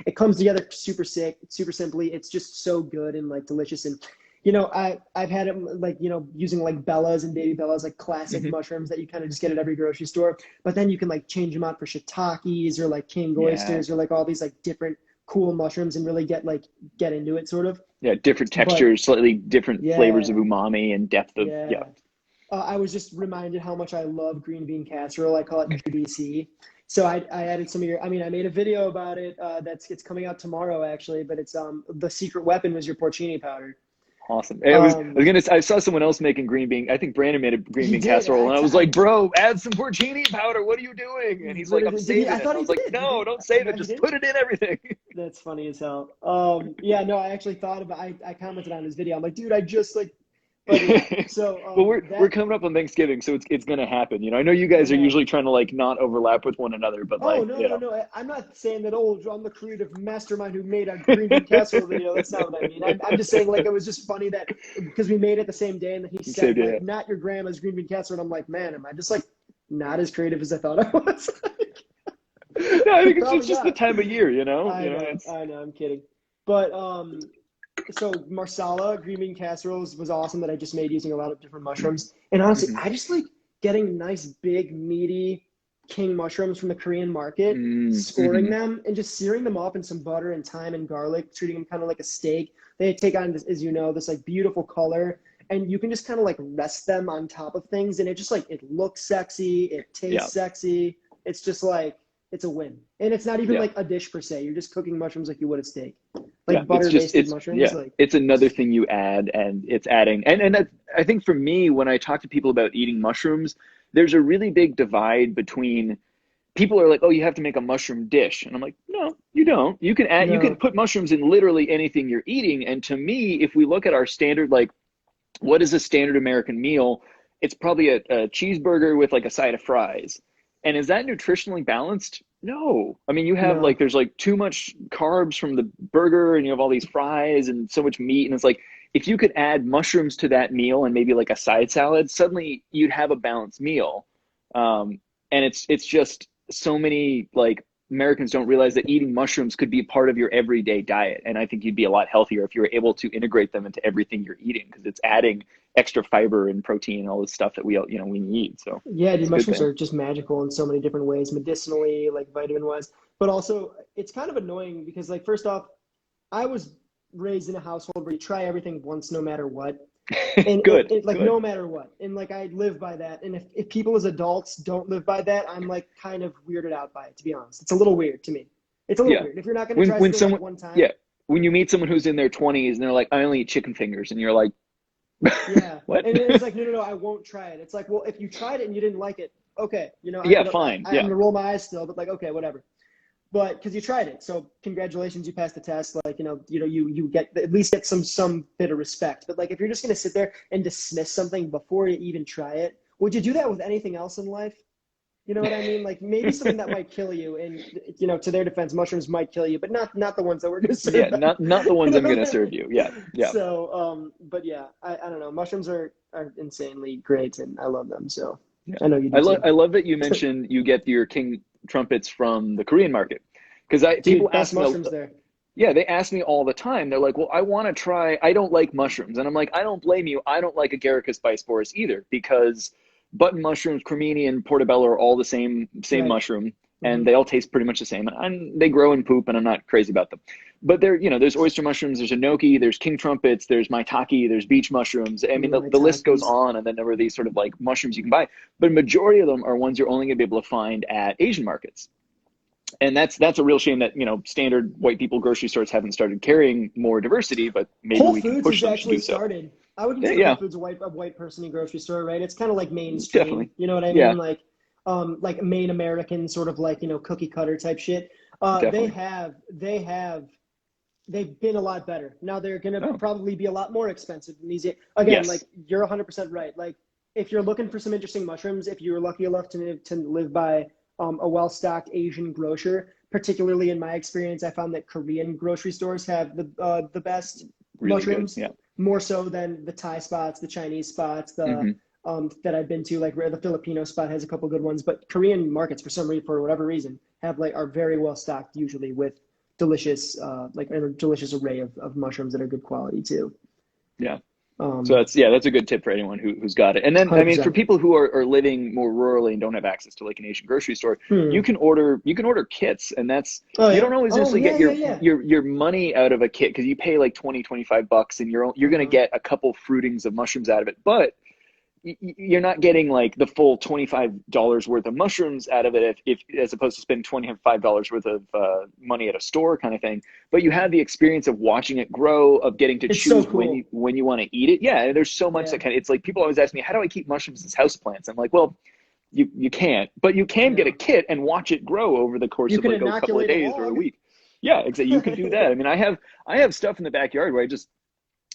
It comes together super sick, super simply. It's just so good and like delicious. And you know, I've had it like you know using like Bellas and baby Bellas, like classic Hmm. mushrooms that you kind of just get at every grocery store. But then you can like change them out for shiitakes or like king Yeah. oysters or like all these like different cool mushrooms and really get into it sort of. Yeah. Different But textures, slightly different flavors of yeah, umami and depth of, yeah. yeah. I was just reminded how much I love green bean casserole. I call it GBC. So I added some of your. I mean, I made a video about it. It's coming out tomorrow actually. But it's the secret weapon was your porcini powder. Awesome. I was Um, gonna. I saw someone else making green bean. I think Brandon made a green he bean did. casserole, and I was like, "Bro, add some porcini powder. What are you doing?" And he's like, "I'm Literally, did he? I saving it." And thought I he was like, did. He "No, didn't. don't save No, it. he Just didn't. put it in everything." That's funny as hell. Yeah, no, I actually thought about. I commented on his video. I'm like, dude, I just like, but yeah. So Well, we're that coming up on Thanksgiving, so it's gonna happen. You know, I know you it's gonna guys are usually happen. trying to like not overlap with one another, but Oh like, no you no know. no! I'm not saying that. Oh, I'm the creative mastermind who made a green bean casserole video. That's not what I mean. I'm just saying like it was just funny that because we made it the same day and then he Same said day. like not your grandma's green bean casserole. And I'm like, man, am I just like not as creative as I thought I was? No, I think it's Probably just the not. time of year, you know. I You know, know, it's. I know. I'm kidding. But so marsala green bean casseroles was awesome that I just made using a lot of different mushrooms. And honestly, Mhm. I just like getting nice big meaty king mushrooms from the Korean market, scoring Mhm. them and just searing them off in some butter and thyme and garlic, treating them kind of like a steak. They take on this, as you know, this like beautiful color. And you can just kind of like rest them on top of things, and it just like it looks sexy, it Yeah. tastes sexy. It's just like it's a win. And it's not even Yeah. like a dish per se. You're just cooking mushrooms like you would a steak. Yeah, Like butter basted it's mushrooms. yeah, Like it's another thing you add, and it's adding, and that, I think for me, when I talk to people about eating mushrooms, there's a really big divide between people are like, oh, you have to make a mushroom dish, and I'm like, no, you don't. You can no. put mushrooms in literally anything you're eating, and to me, if we look at our standard, like, what is a standard American meal? It's probably a cheeseburger with like a side of fries. And is that nutritionally balanced? No. I mean, you have like, No. there's like too much carbs from the burger and you have all these fries and so much meat. And it's like, if you could add mushrooms to that meal and maybe like a side salad, suddenly you'd have a balanced meal. Um, and it's just so many like Americans don't realize that eating mushrooms could be part of your everyday diet. And I think you'd be a lot healthier if you were able to integrate them into everything you're eating, because it's adding extra fiber and protein and all this stuff that we we need. So Yeah, dude, it's a good mushrooms thing. are just magical in so many different ways, medicinally, like vitamin wise. But also, it's kind of annoying because, like, first off, I was raised in a household where you try everything once, no matter what. And Good, like, good. no matter what. And like, I live by that. And if people as adults don't live by that, I'm like kind of weirded out by it, to be honest. It's a little weird to me. It's a little Yeah. weird. If you're not going to try When something like someone, one time, yeah, when you meet someone who's in their 20s and they're like, I only eat chicken fingers, and you're like, yeah. what? And it's like, no, no, no, I won't try it. It's like, well, if you tried it and you didn't like it, okay, Yeah, fine. I'm Yeah, gonna roll my eyes still, but like, okay, whatever. But because you tried it, so congratulations, you passed the test. Like, you get at least get some bit of respect. But like, if you're just gonna sit there and dismiss something before you even try it, would you do that with anything else in life? You know what I mean? Like maybe something that might kill you, and to their defense, mushrooms might kill you, but not the ones that we're gonna serve yeah, them. not the ones You I'm know gonna what I serve mean? you. Yeah, yeah. So, but yeah, I don't know. Mushrooms are insanely great, and I love them. So Yeah. I know you do too. I love that you mentioned you get your king trumpets from the Korean market, because people Dude, best ask me, mushrooms there. yeah, they ask me all the time. They're like, well, I want to try, I don't like mushrooms. And I'm like, I don't blame you. I don't like Agaricus bisporus either, because button mushrooms, cremini, and portobello are all the same Right. mushroom, and Hmm. they all taste pretty much the same. And they grow and poop, and I'm not crazy about them. But there's oyster mushrooms, there's enoki, there's king trumpets, there's maitake, there's beach mushrooms. I mean, the list goes Maitakes. on, and then there are these sort of like mushrooms you can buy. But a majority of them are ones you're only going to be able to find at Asian markets. And that's a real shame that standard white people grocery stores haven't started carrying more diversity, but maybe Whole we can Foods push has them to actually do so. started. I would Yeah, consider Whole yeah, Foods a white person in grocery store, right? It's kind of like mainstream. definitely. You know what I Yeah, mean? Like main American sort of like cookie cutter type shit. They definitely. have they have they've been a lot better. Now they're gonna Oh, probably be a lot more expensive than these. Again, like yes. you're 100% right. Like if you're looking for some interesting mushrooms, if you're lucky enough to live by a well-stocked Asian grocer, particularly in my experience, I found that Korean grocery stores have the best Really good. mushrooms, Yeah. more so than the Thai spots, the Chinese spots, the Hmm. that I've been to. Like where the Filipino spot has a couple good ones, but Korean markets for whatever reason are very well stocked usually with delicious like a delicious array of mushrooms that are good quality too. Yeah. So Um, that's a good tip for anyone who's got it. And then, I mean, for 100%. people who are living more rurally and don't have access to like an Asian grocery store, Hmm. you can order kits, and Oh you yeah. don't always Oh necessarily yeah, get yeah, yeah. your money out of a kit, because you pay like 20-25 bucks, and you're going to Uh-huh. get a couple fruitings of mushrooms out of it, but you're not getting like the full $25 worth of mushrooms out of it, if as opposed to spending $25 worth of money at a store kind of thing. But you have the experience of watching it grow, of getting to It's so choose when cool. you want to eat it. Yeah, and there's so much Yeah, that it's like people always ask me, how do I keep mushrooms as houseplants? I'm like, well, you can't, but you I can get a know. kit and watch it grow over the course You of can like a couple of inoculate a days or a hog. week. Yeah, exactly. You can do that. I mean, I have stuff in the backyard where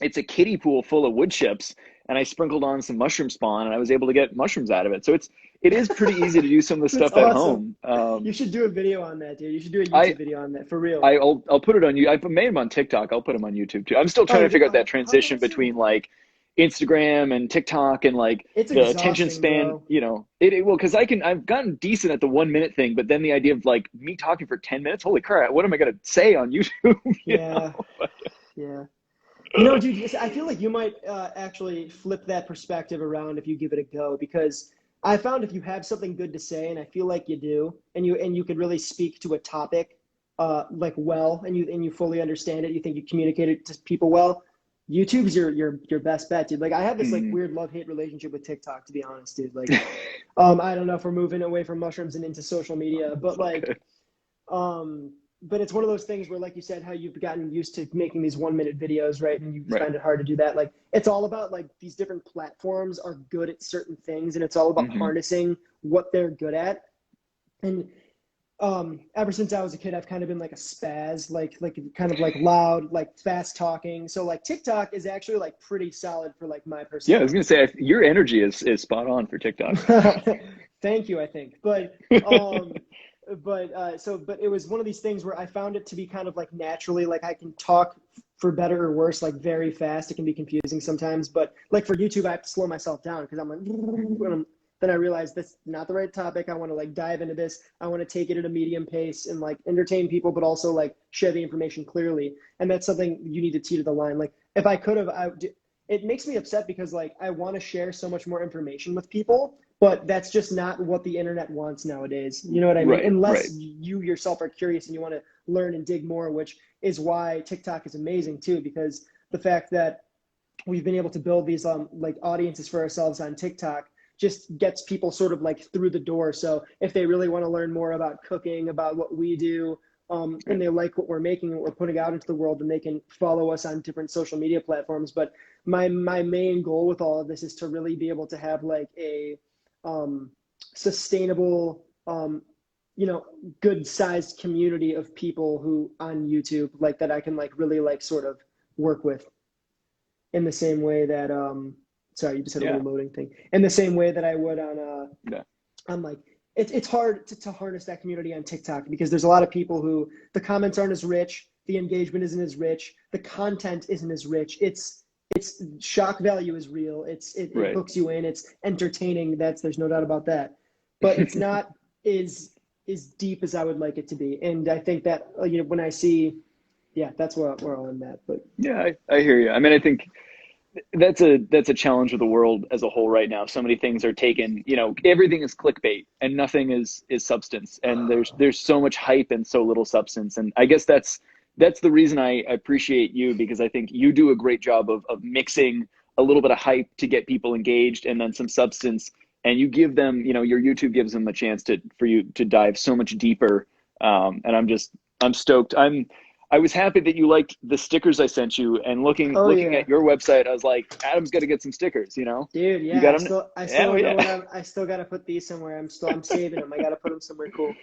it's a kiddie pool full of wood chips, and I sprinkled on some mushroom spawn, and I was able to get mushrooms out of it. So it is pretty easy to do some of the That's stuff at awesome. home. You should do a video on that, dude. You should do a I YouTube video on that for real. I'll put it on you. I've made them on TikTok. I'll put them on YouTube too. I'm still Oh, trying to figure out that how transition awesome. between like Instagram and TikTok, and like It's the attention exhausting, span. bro. Well, because I've gotten decent at the 1 minute thing, but then the idea of like me talking for 10 minutes, holy crap, what am I gonna say on YouTube? You know? Yeah, But, yeah. Dude, I feel like you might actually flip that perspective around if you give it a go, because I found if you have something good to say, and I feel like you do, and you could really speak to a topic like well, and you fully understand it, you think you communicate it to people well, YouTube's your best bet, dude. Like I have this like mm, weird love-hate relationship with TikTok, to be honest, dude. Like I don't know if we're moving away from mushrooms and into social media, it's but all like good. but it's one of those things where, like you said, how you've gotten used to making these 1 minute videos, right? And you Right. find it hard to do that. Like, it's all about like these different platforms are good at certain things, and it's all about Hmm. harnessing what they're good at. And ever since I was a kid, I've kind of been like a spaz, like kind of like loud, like fast talking. So like TikTok is actually like pretty solid for like my Yeah, I was personality. gonna say your energy is spot on for TikTok. Thank you, I think. But it was one of these things where I found it to be kind of like naturally, like I can talk for better or worse, like very fast. It can be confusing sometimes, but like for YouTube, I have to slow myself down because I'm like, then I realized that's not the right topic. I want to like dive into this. I want to take it at a medium pace and like entertain people, but also like share the information clearly. And that's something you need to teeter the line. Like if I could have, it makes me upset because like I want to share so much more information with people, but that's just not what the internet wants nowadays. You know what I mean? Right, Unless right. you yourself are curious and you want to learn and dig more, which is why TikTok is amazing too, because the fact that we've been able to build these like audiences for ourselves on TikTok just gets people sort of like through the door. So if they really want to learn more about cooking, about what we do, and they like what we're making and what we're putting out into the world, then they can follow us on different social media platforms. But my main goal with all of this is to really be able to have like a sustainable, you know, good sized community of people who on YouTube like that I can like really like sort of work with in the same way that sorry, you just had a little loading thing. In the same way that I would on like it's hard to harness that community on TikTok because there's a lot of people who the comments aren't as rich, the engagement isn't as rich, the content isn't as rich. It's shock value is real. It hooks you in. It's entertaining. There's no doubt about that. But it's not as deep as I would like it to be. And I think that you know when I see, that's where I'm at. But yeah, I hear you. I mean, I think that's a challenge of the world as a whole right now. So many things are taken, you know, everything is clickbait and nothing is substance. And there's so much hype and so little substance. And I guess that's the reason I appreciate you, because I think you do a great job of mixing a little bit of hype to get people engaged and then some substance. And you give them, you know, your YouTube gives them a chance for you to dive so much deeper. And I'm stoked. I was happy that you liked the stickers I sent you, and looking at your website, I was like, Adam's got to get some stickers, you know? Dude, yeah, you got I still got to put these somewhere. I'm saving them. I got to put them somewhere cool.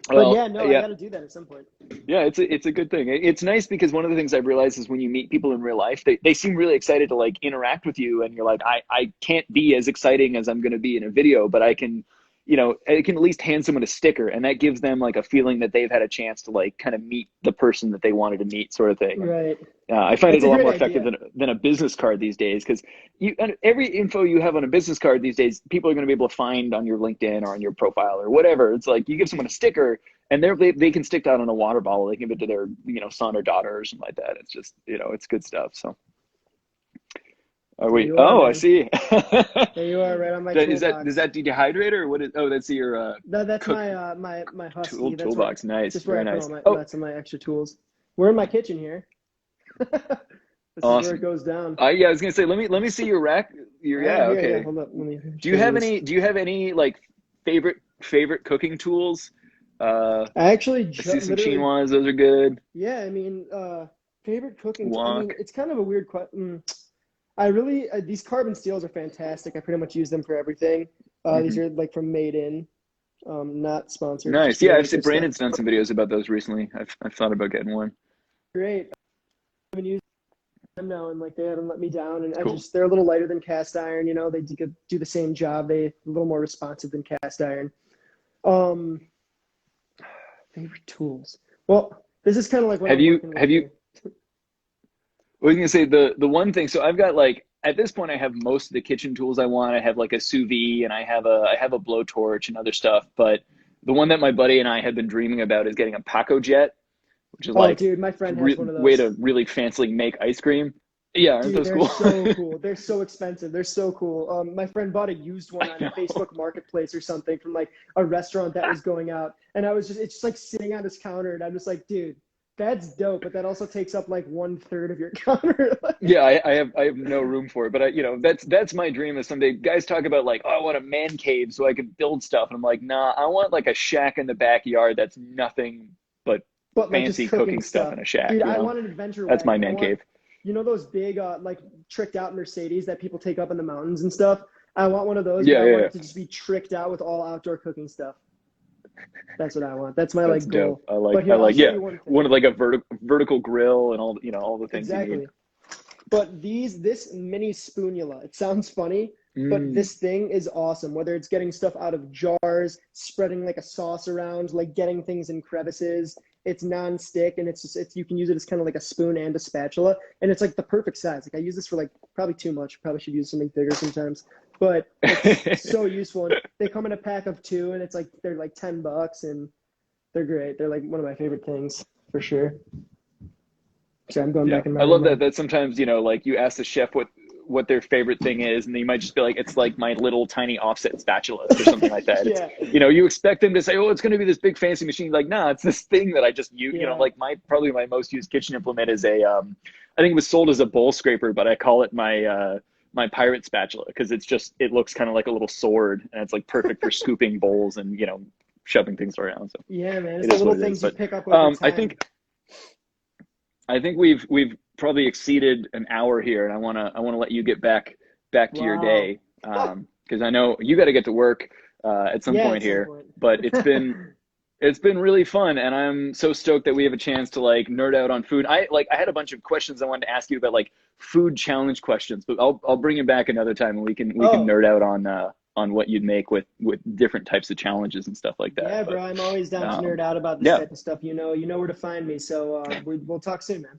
But I got to do that at some point. Yeah, it's a good thing. It's nice because one of the things I've realized is when you meet people in real life, they seem really excited to like interact with you, and you're like, I can't be as exciting as I'm going to be in a video, but I can at least hand someone a sticker, and that gives them like a feeling that they've had a chance to like kind of meet the person that they wanted to meet, sort of thing. Right. I find it a lot more effective than a business card these days, because every info you have on a business card these days, people are going to be able to find on your LinkedIn or on your profile or whatever. It's like you give someone a sticker, and they can stick that on a water bottle. They can give it to their son or daughter or something like that. It's just it's good stuff. So. I see. There you are, right on my toolbox. Is that dehydrator or what is? Oh, that's your. That's my Husky. Toolbox. Nice. Just very nice. That's my extra tools. We're in my kitchen here. This awesome. is where it goes down. I was gonna say, let me see your rack. Okay. Yeah, hold up. Do you have any like favorite cooking tools? I actually see some chinois. Those are good. Yeah, I mean, favorite cooking. Wok. I mean, it's kind of a weird question. These carbon steels are fantastic. I pretty much use them for everything. These are like from Made In, not sponsored. Nice. Yeah, I've seen Brandon's done some videos about those recently. I've thought about getting one. Great. I've been using them now, and like they haven't let me down. And cool. they're a little lighter than cast iron. You know, they do the same job. They're a little more responsive than cast iron. Favorite tools. Well, this is kind of like what have you? I was gonna say the one thing. So I've got like at this point I have most of the kitchen tools I want. I have like a sous vide, and I have a blowtorch and other stuff. But the one that my buddy and I have been dreaming about is getting a Paco Jet, which is dude, my friend has one of those. Way to really fancily make ice cream. Yeah, aren't those cool? They're so cool. They're so expensive. They're so cool. My friend bought a used one on Facebook Marketplace or something from like a restaurant that was going out, and it's just like sitting on his counter, and I'm just like, dude. That's dope, but that also takes up like 1/3 of your counter. Yeah, I have no room for it, but that's my dream. Is someday guys talk about like, oh, I want a man cave so I can build stuff, and I'm like, nah, I want like a shack in the backyard that's nothing but fancy like cooking stuff in a shack. Dude, I want an adventure. That's my man cave. You know those big like tricked out Mercedes that people take up in the mountains and stuff? I want one of those. Yeah, I want it to just be tricked out with all outdoor cooking stuff. That's what I want. That's my goal. Dope. I like one of like a vertical grill and all the things you need. But this mini spoonula, it sounds funny, but this thing is awesome. Whether it's getting stuff out of jars, spreading like a sauce around, like getting things in crevices, it's non-stick, and it's you can use it as kind of like a spoon and a spatula, and it's like the perfect size. Like I use this for like probably too much. Probably should use something bigger sometimes. but it's so useful. And they come in a pack of 2, and they're like $10, and they're great. They're like one of my favorite things for sure. So I'm going back in my I love room. that sometimes, like you ask the chef what their favorite thing is, and they might just be like, it's like my little tiny offset spatula or something like that. Yeah. It's, you expect them to say, oh, it's going to be this big fancy machine. Like, nah, it's this thing that I just use. Yeah. Like probably my most used kitchen implement is I think it was sold as a bowl scraper, but I call it my pirate spatula, because it looks kind of like a little sword, and it's like perfect for scooping bowls and shoving things around. So Yeah, man, it's the little things you pick up over time. I think we've probably exceeded an hour here, and I wanna let you get back to your day, because I know you got to get to work at some point here. But it's been really fun, and I'm so stoked that we have a chance to like nerd out on food. I had a bunch of questions I wanted to ask you about, like food challenge questions, but I'll bring it back another time, and we can nerd out on what you'd make with different types of challenges and stuff like that. Yeah, bro, I'm always down to nerd out about this type of stuff. You know where to find me. So we'll talk soon, man.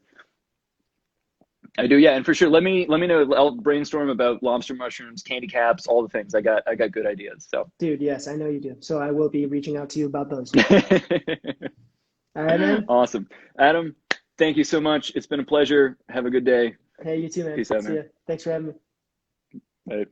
I do, yeah, and for sure. Let me know. I'll brainstorm about lobster mushrooms, candy caps, all the things. I got good ideas. So, dude, yes, I know you do. So I will be reaching out to you about those. All right, man. Awesome, Adam. Thank you so much. It's been a pleasure. Have a good day. Hey, you too, man. Peace out, man. See ya. Thanks for having me. Bye.